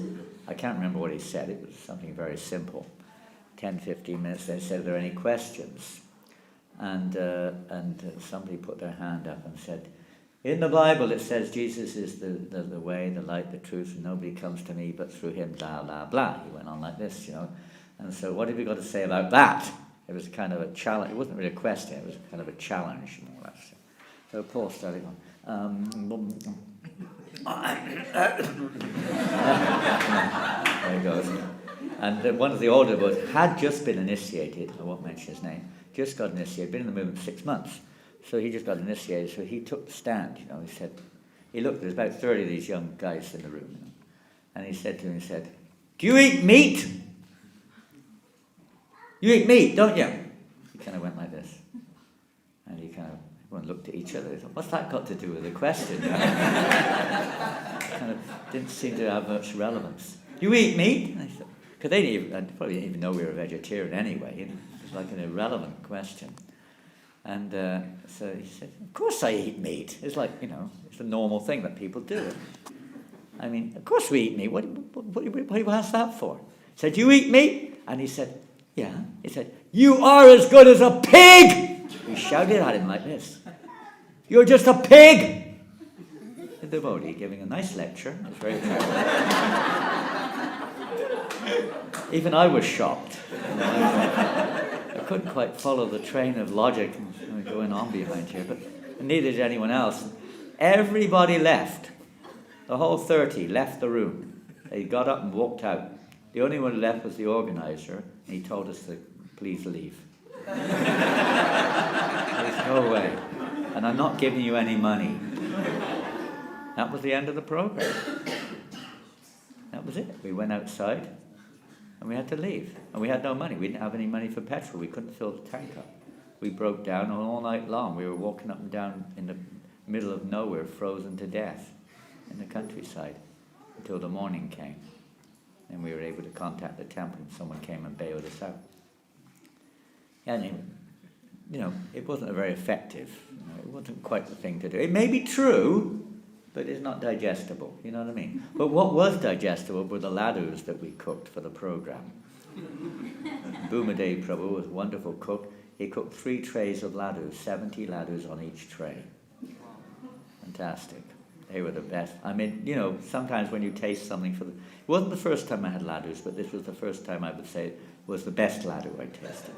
I can't remember what he said. It was something very simple. 10, 15 minutes. They said, "Are there any questions?" And somebody put their hand up and said, "In the Bible it says Jesus is the way, the light, the truth, and nobody comes to me but through him, blah, blah, blah." He went on like this, And so what have you got to say about that? It was kind of a challenge. It wasn't really a question. It was kind of a challenge and all that stuff. So Paul started on. There he goes. And one of the older boys had just been initiated. I won't mention his name. Just got initiated. Been in the movement 6 months. So he just got initiated. So he took the stand. He said, he looked. There's about 30 of these young guys in the room. And he said to him, "Do you eat meat? You eat meat, don't you?" He kind of went like this. And he kind of Everyone looked at each other. They thought, what's that got to do with the question? Kind of didn't seem to have much relevance. You eat meat? Because they probably didn't even know we were vegetarian anyway. It was like an irrelevant question. And so he said, of course I eat meat. It's like, it's a normal thing that people do. I mean, of course we eat meat. What do you ask that for? He said, you eat meat? And he said, yeah. He said, you are as good as a pig! He shouted at him like this. You're just a pig! The devotee giving a nice lecture. It was very attractive. Even I was shocked. I couldn't quite follow the train of logic going on behind here, but neither did anyone else. Everybody left. The whole 30 left the room. They got up and walked out. The only one left was the organizer, and he told us to please leave. Please go away. And I'm not giving you any money. That was the end of the program. That was it. We went outside, and we had to leave. And we had no money. We didn't have any money for petrol. We couldn't fill the tank up. We broke down all night long. We were walking up and down in the middle of nowhere, frozen to death in the countryside until the morning came. And we were able to contact the temple, and someone came and bailed us out. And it wasn't very effective. It wasn't quite the thing to do. It may be true, but it's not digestible. You know what I mean? But what was digestible were the ladus that we cooked for the program. Bhumadev Prabhu was a wonderful cook. He cooked 3 trays of ladus, 70 ladus on each tray. Fantastic. They were the best. I mean, sometimes when you taste something it wasn't the first time I had ladus, but this was the first time I would say it was the best ladu I tasted.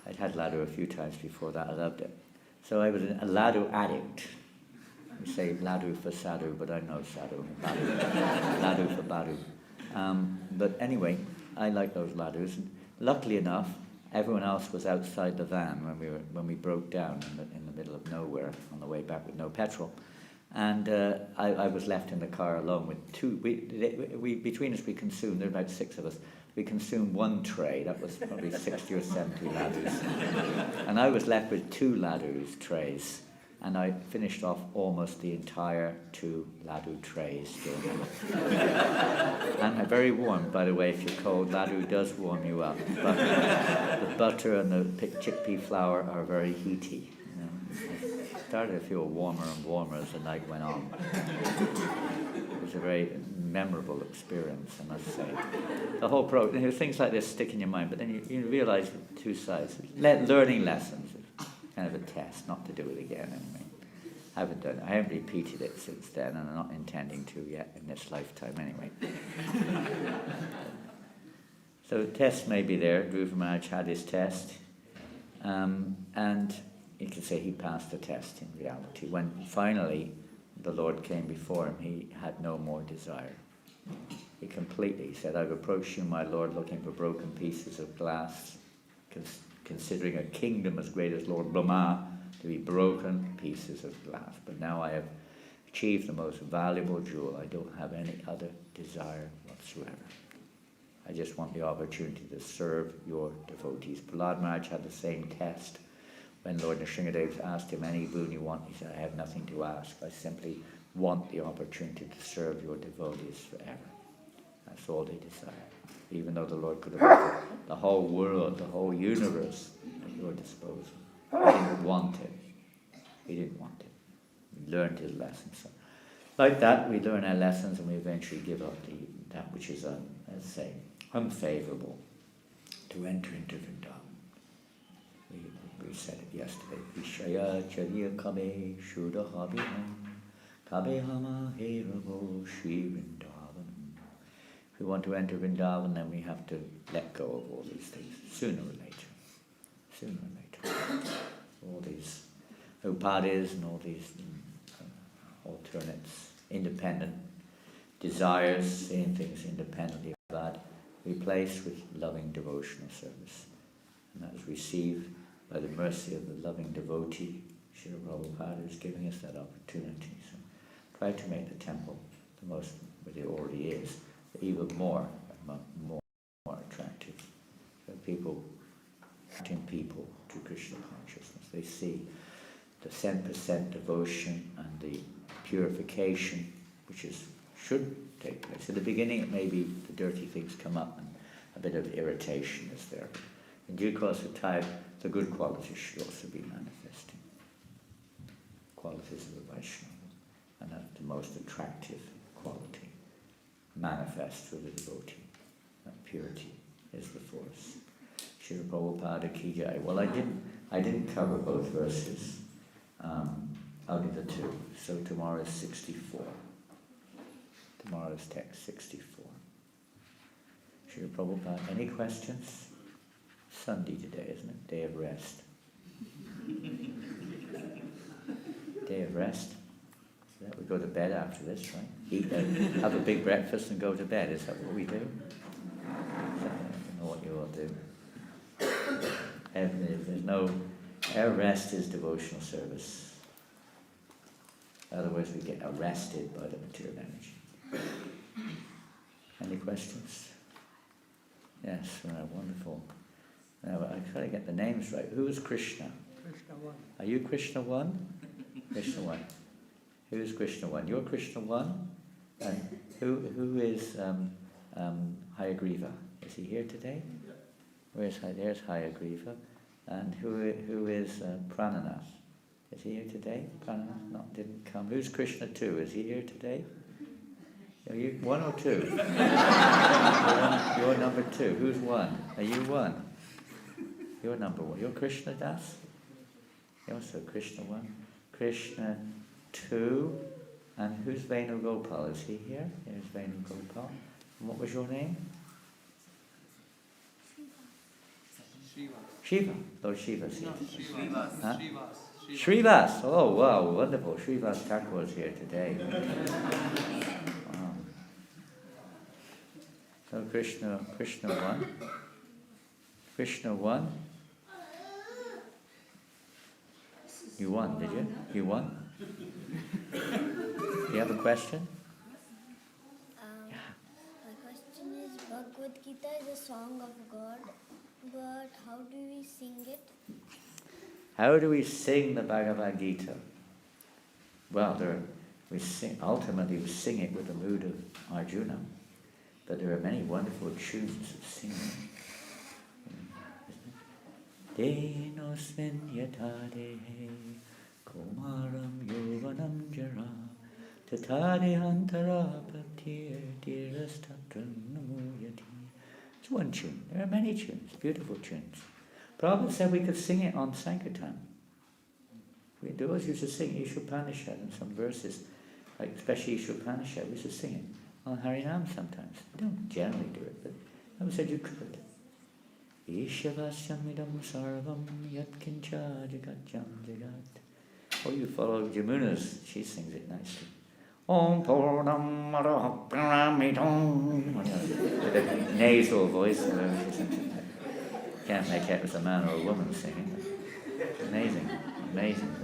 I'd had ladu a few times before that. I loved it. So I was a ladu addict. We say ladu for sadhu, but I know sadhu and badu. Ladu for badu. But anyway, I like those ladus. And luckily enough, everyone else was outside the van when we broke down in the middle of nowhere on the way back with no petrol. And I was left in the car alone with 2. Between us, we consumed, there were about 6 of us, we consumed 1 tray. That was probably 60 or 70 ladus. And I was left with 2 ladus trays. And I finished off almost the entire 2 ladu trays. And they're very warm, by the way. If you're cold, ladu does warm you up. But the butter and the chickpea flour are very heaty. I started to feel warmer and warmer as the night went on. It was a very memorable experience, I must say. The whole program, things like this stick in your mind, but then you realize 2 sides. Learning lessons. Kind of a test, not to do it again anyway. I haven't repeated it since then, and I'm not intending to yet in this lifetime anyway. So the test may be there. Dhruva Maharaj had his test, and you can say he passed the test in reality. When finally the Lord came before him, he had no more desire. He said, I've approached you, my Lord, looking for broken pieces of glass, considering a kingdom as great as Lord Brahma to be broken pieces of glass. But now I have achieved the most valuable jewel. I don't have any other desire whatsoever. I just want the opportunity to serve your devotees. Prahlad Maharaj had the same test. When Lord Nrsingadev asked him, any boon you want, he said, I have nothing to ask. I simply want the opportunity to serve your devotees forever. That's all they desire. Even though the Lord could have offered the whole world, the whole universe at your disposal. He didn't want it. He didn't want it. He learned his lessons. So, like that, we learn our lessons and we eventually give up that which is, let's say, unfavorable to enter into Vrindavan. We said it yesterday. Vishaya chariya kabe shuddha habinam kabe hama heravo shri Vrindavan. If we want to enter Vrindavan, then we have to let go of all these things, sooner or later. Sooner or later. All these upadis and all these alternates, independent desires, seeing things independently of that, replaced with loving devotional service. And that is received by the mercy of the loving devotee. Srila Prabhupada is giving us that opportunity. So try to make the temple the most, what it already is, even more attractive. So attracting people to Krishna consciousness. see the 10% devotion and the purification, which should take place. At the beginning, it may be the dirty things come up and a bit of irritation is there. In due course of time, the good qualities should also be manifesting. Qualities of the Vaishnava, and that's the most attractive quality, manifest through the devotee. That purity is the force. Srila Prabhupada ki jai. Well, I didn't cover both verses out of the two. So tomorrow is 64. Tomorrow's text 64. Srila Prabhupada, any questions? Sunday today, isn't it? Day of rest. Day of rest. So that we go to bed after this, right? Eat, have a big breakfast and go to bed. Is that what we do? I don't know what you all do. There's no. Our rest is devotional service. Otherwise, we get arrested by the material energy. Any questions? Yes, wonderful. Now, I try to get the names right. Who is Krishna? Krishna 1. Are you Krishna 1? Krishna 1. Who is Krishna 1? You're Krishna 1? And who is Hayagriva? Is he here today? There's Hayagriva. And who is Prananath? Is he here today? Prananath didn't come. Who's Krishna 2? Is he here today? Are you 1 or 2? You're number 2. Who's 1? Are you 1? You're number 1. You're Krishna Das? You're also Krishna 1. Krishna 2. And who's Venugopal? Is he here? Here's Venugopal. And what was your name? Shiva. Lord Shiva's here. Srivas. Huh? Srivas. Srivas. Oh, wow, wonderful. Srivas Thakur is here today. Wow. So Krishna 1. Krishna 1. You won, did you? You won? Do you have a question? My question is, Bhagavad Gita is a song of God, but how do we sing it? How do we sing the Bhagavad Gita? Well, ultimately we sing it with the mood of Arjuna, but there are many wonderful tunes of singing. Denosmin yatadehe kumaram yovanam jara tatade antara patir dirastatram namuyati. It's one tune. There are many tunes, beautiful tunes. Prabhupada said we could sing it on Sankirtan. We always used to sing Ishopanishad and some verses, like especially Ishopanishad, we used to sing it on Harinam sometimes. We don't generally do it, but Prabhupada said you could. Ishavasyamidam sarvam yatkincha jagajam jagat. Oh, you follow Yamuna's, she sings it nicely. Om Purnam Marah Pyramidam. With a nasal voice, she sings it. Can't make out it was a man or a woman singing. Amazing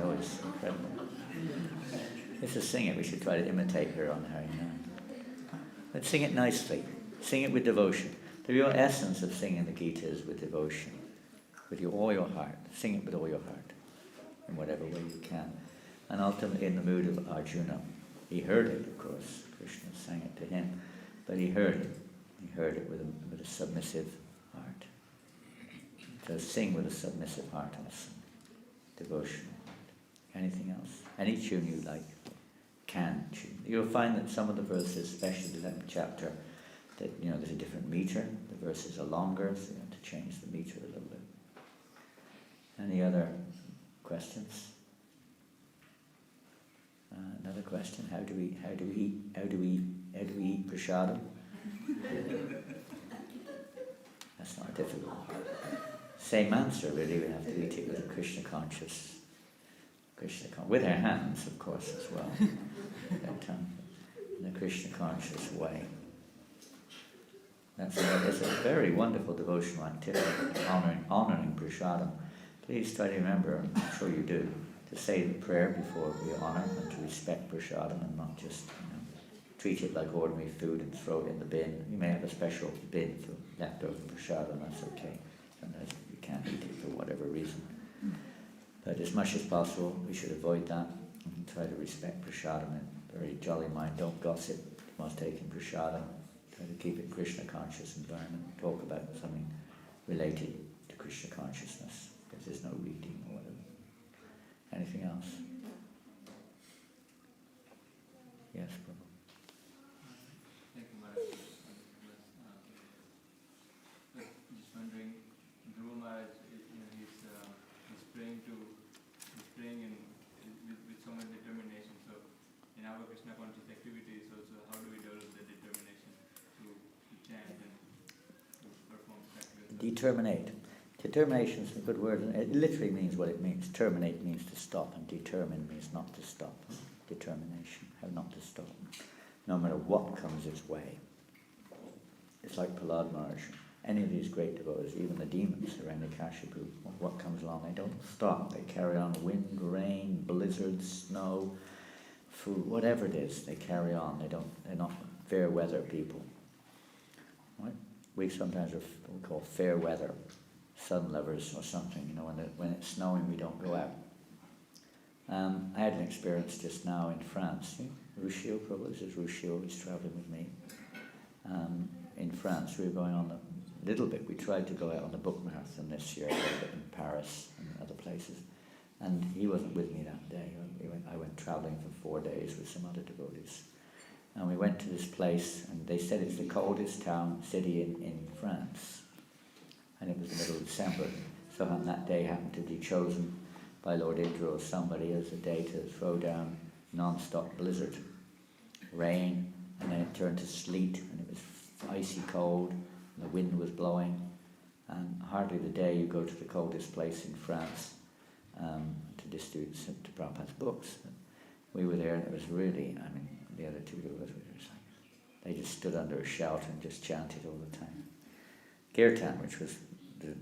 voice, incredible. Let's just sing it. We should try to imitate her on Harinam. Let's sing it nicely. Sing it with devotion. The real essence of singing the Gita is with devotion, with all your heart. Sing it with all your heart, in whatever way you can. And ultimately in the mood of Arjuna. He heard it, of course. Krishna sang it to him, but he heard it. He heard it with a submissive heart. So sing with a submissive heart also. Devotional heart. Anything else? Any tune you like, can tune. You'll find that some of the verses, especially the 11th chapter, that there's a different meter. The verses are longer, so you have to change the meter a little bit. Any other questions? Another question: How do we eat prasadam? That's not difficult. Same answer, really. We have to eat it with a Krishna conscious, with our hands, of course, as well, in a Krishna conscious way. It's a very wonderful devotional activity, honouring prasadam. Please try to remember, I'm sure you do, to say the prayer before we honour and to respect prasadam and not just treat it like ordinary food and throw it in the bin. You may have a special bin for leftover prasadam, that's okay. Sometimes you can't eat it for whatever reason. But as much as possible, we should avoid that and try to respect prasadam in a very jolly mind. Don't gossip whilst taking prasadam. Try to keep it Krishna conscious environment. Talk about something related to Krishna consciousness, if there's no reading or whatever. Anything else? Yes, Prabhu. Thank you, Maharaj. Just wondering, Dhruva Maharaj, he's praying with so much determination. So, in our Krishna conscious activities, also, how do we develop the determination to chant and to perform practice? Determination is a good word. It literally means what it means. Terminate means to stop, and determine means not to stop. Determination, how not to stop, no matter what comes its way. It's like Prahlad Maharaj. Any of these great devotees, even the demons, Hiranyakashipu, what comes along, they don't stop. They carry on. Wind, rain, blizzards, snow, food, whatever it is, they carry on. They're not fair weather people. Right? We sometimes are what we call fair weather sun lovers or something. You know, when it's snowing, we don't go out. I had an experience just now in France. Rushio, probably this is Rushio, he's travelling with me. In France, we were going on a little bit. We tried to go out on the book marathon this year, a little bit in Paris and other places. And he wasn't with me that day. I went travelling for 4 days with some other devotees. And we went to this place, and they said it's the coldest city in France. And it was the middle of December. So on that day happened to be chosen by Lord Indra or somebody as a day to throw down non-stop blizzard, rain, and then it turned to sleet, and it was icy cold, and the wind was blowing, and hardly the day you go to the coldest place in France to distribute to Prabhupada's books. We were there, and it was really, the other two of us were just like, they just stood under a shelter and just chanted all the time. Kirtan, which was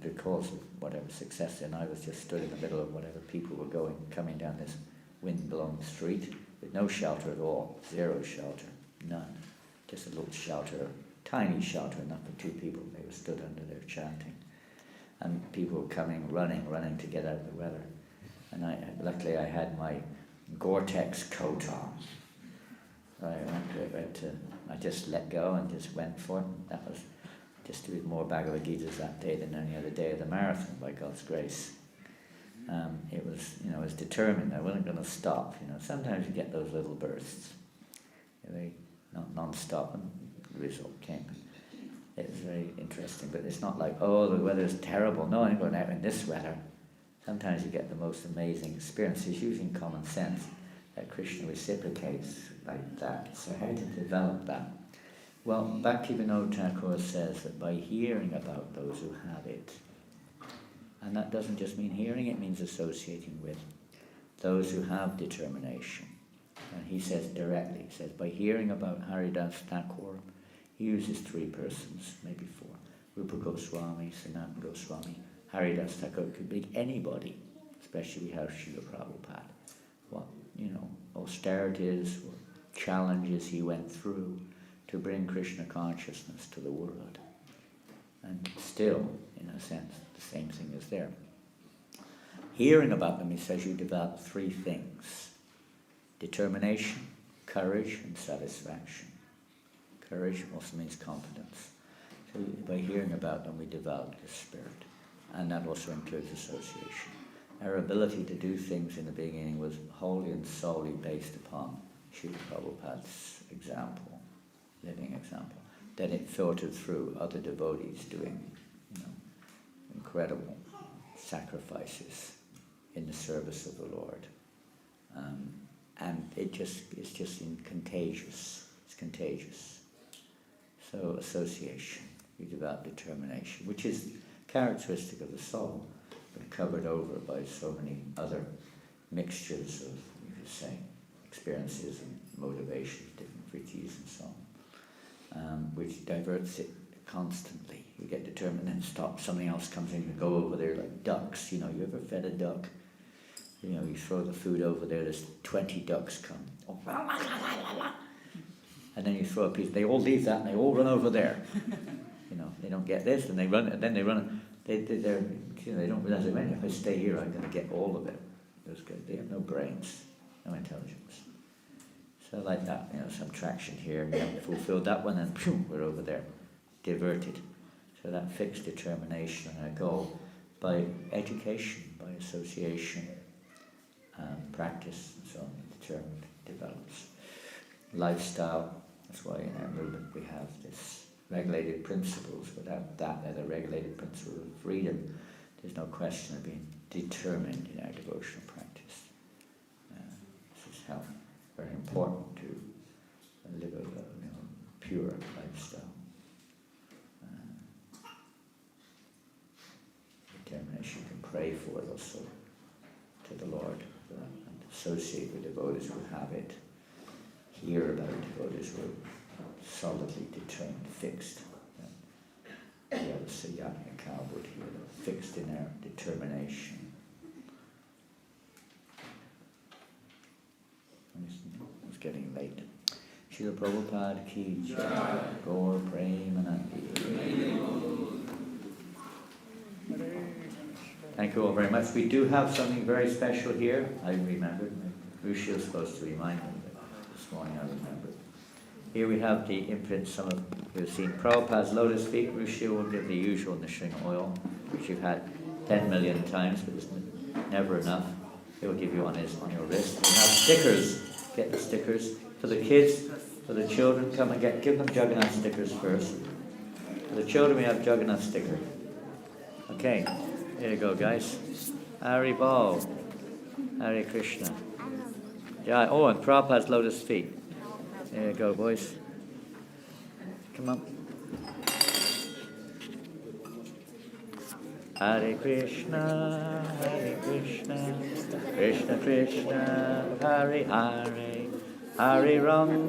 the cause of whatever success, and I was just stood in the middle of whatever people were coming down this wind-blown street with no shelter at all, zero shelter, none. Just a little shelter, tiny shelter, enough for 2 people. They were stood under there chanting. And people were coming, running to get out of the weather. And luckily I had my Gore-Tex coat on. So I just let go and just went for it. That was just to read more Bhagavad Gitas that day than any other day of the marathon, by God's grace. It was, I was determined. I wasn't going to stop. Sometimes you get those little bursts. They not non-stop, and the result came. It was very interesting, but it's not like, oh, the weather's terrible. No, I'm going out in this weather. Sometimes you get the most amazing experiences using common sense that Krishna reciprocates like that. So how to develop that? Well, Bhaktivinoda Thakur says that by hearing about those who have it, and that doesn't just mean hearing, it means associating with those who have determination. And he says directly, he says, by hearing about Haridas Thakur, he uses 3 persons, maybe 4. Rupa Goswami, Sanatana Goswami, Haridas Thakur could be anybody, especially we have Srila Prabhupada. What, austerities or challenges he went through to bring Krishna consciousness to the world. And still, in a sense, the same thing is there. Hearing about them, he says, you develop 3 things: determination, courage, and satisfaction. Courage also means confidence. So by hearing about them, we develop this spirit. And that also includes association. Our ability to do things in the beginning was wholly and solely based upon Srila Prabhupada's example, living example. Then it filtered through other devotees doing, incredible sacrifices in the service of the Lord. And it's just contagious. It's contagious. So association, we develop determination, which is characteristic of the soul, but covered over by so many other mixtures of, you could say, experiences and motivations, different vrittis and so on, which diverts it constantly. You get determined and stop, something else comes in, you go over there like ducks. You ever fed a duck? You throw the food over there, there's 20 ducks come. And then you throw a piece, they all leave that and they all run over there. They don't get this, and they run, and then they run. They don't realize, if I stay here, I'm going to get all of it. Buddhas, because they have no brains, no intelligence. So like that, some traction here, and then fulfilled that one, and phew, we're over there, diverted. So that fixed determination and a goal by education, by association, practice, and so on, determined, develops. Lifestyle, that's why in our movement we have this regulated principles. Without that, the regulated principle of freedom, there's no question of being determined in our devotional practice. This is how very important to live a pure lifestyle. Determination, you can pray for it also to the Lord, and associate with devotees who have it. Hear about devotees who are solidly determined, fixed. The other Sayatma cow would hear, fixed in their determination. It's getting late. Srila Prabhupada ki jai, Gaur Premanandi. Thank you all very much. We do have something very special here. I remembered. Rushi was supposed to remind me, but this morning I remembered. Here we have the imprint. Some of you have seen Prabhupada's lotus feet. Rushi will give the usual Nishringa oil, which you've had 10 million times, but it's never enough. He will give you on your wrist. We have stickers. Get the stickers. For the kids, for the children, come and give them Jagannath stickers first. For the children, we have Jagannath sticker. Okay, here you go, guys. Hari Bol. Hare Krishna. Yeah. Oh, and Prabhupada's lotus feet. There you go, boys. Come on. Hare Krishna, Krishna Krishna, Hare Hare, Hare Ram.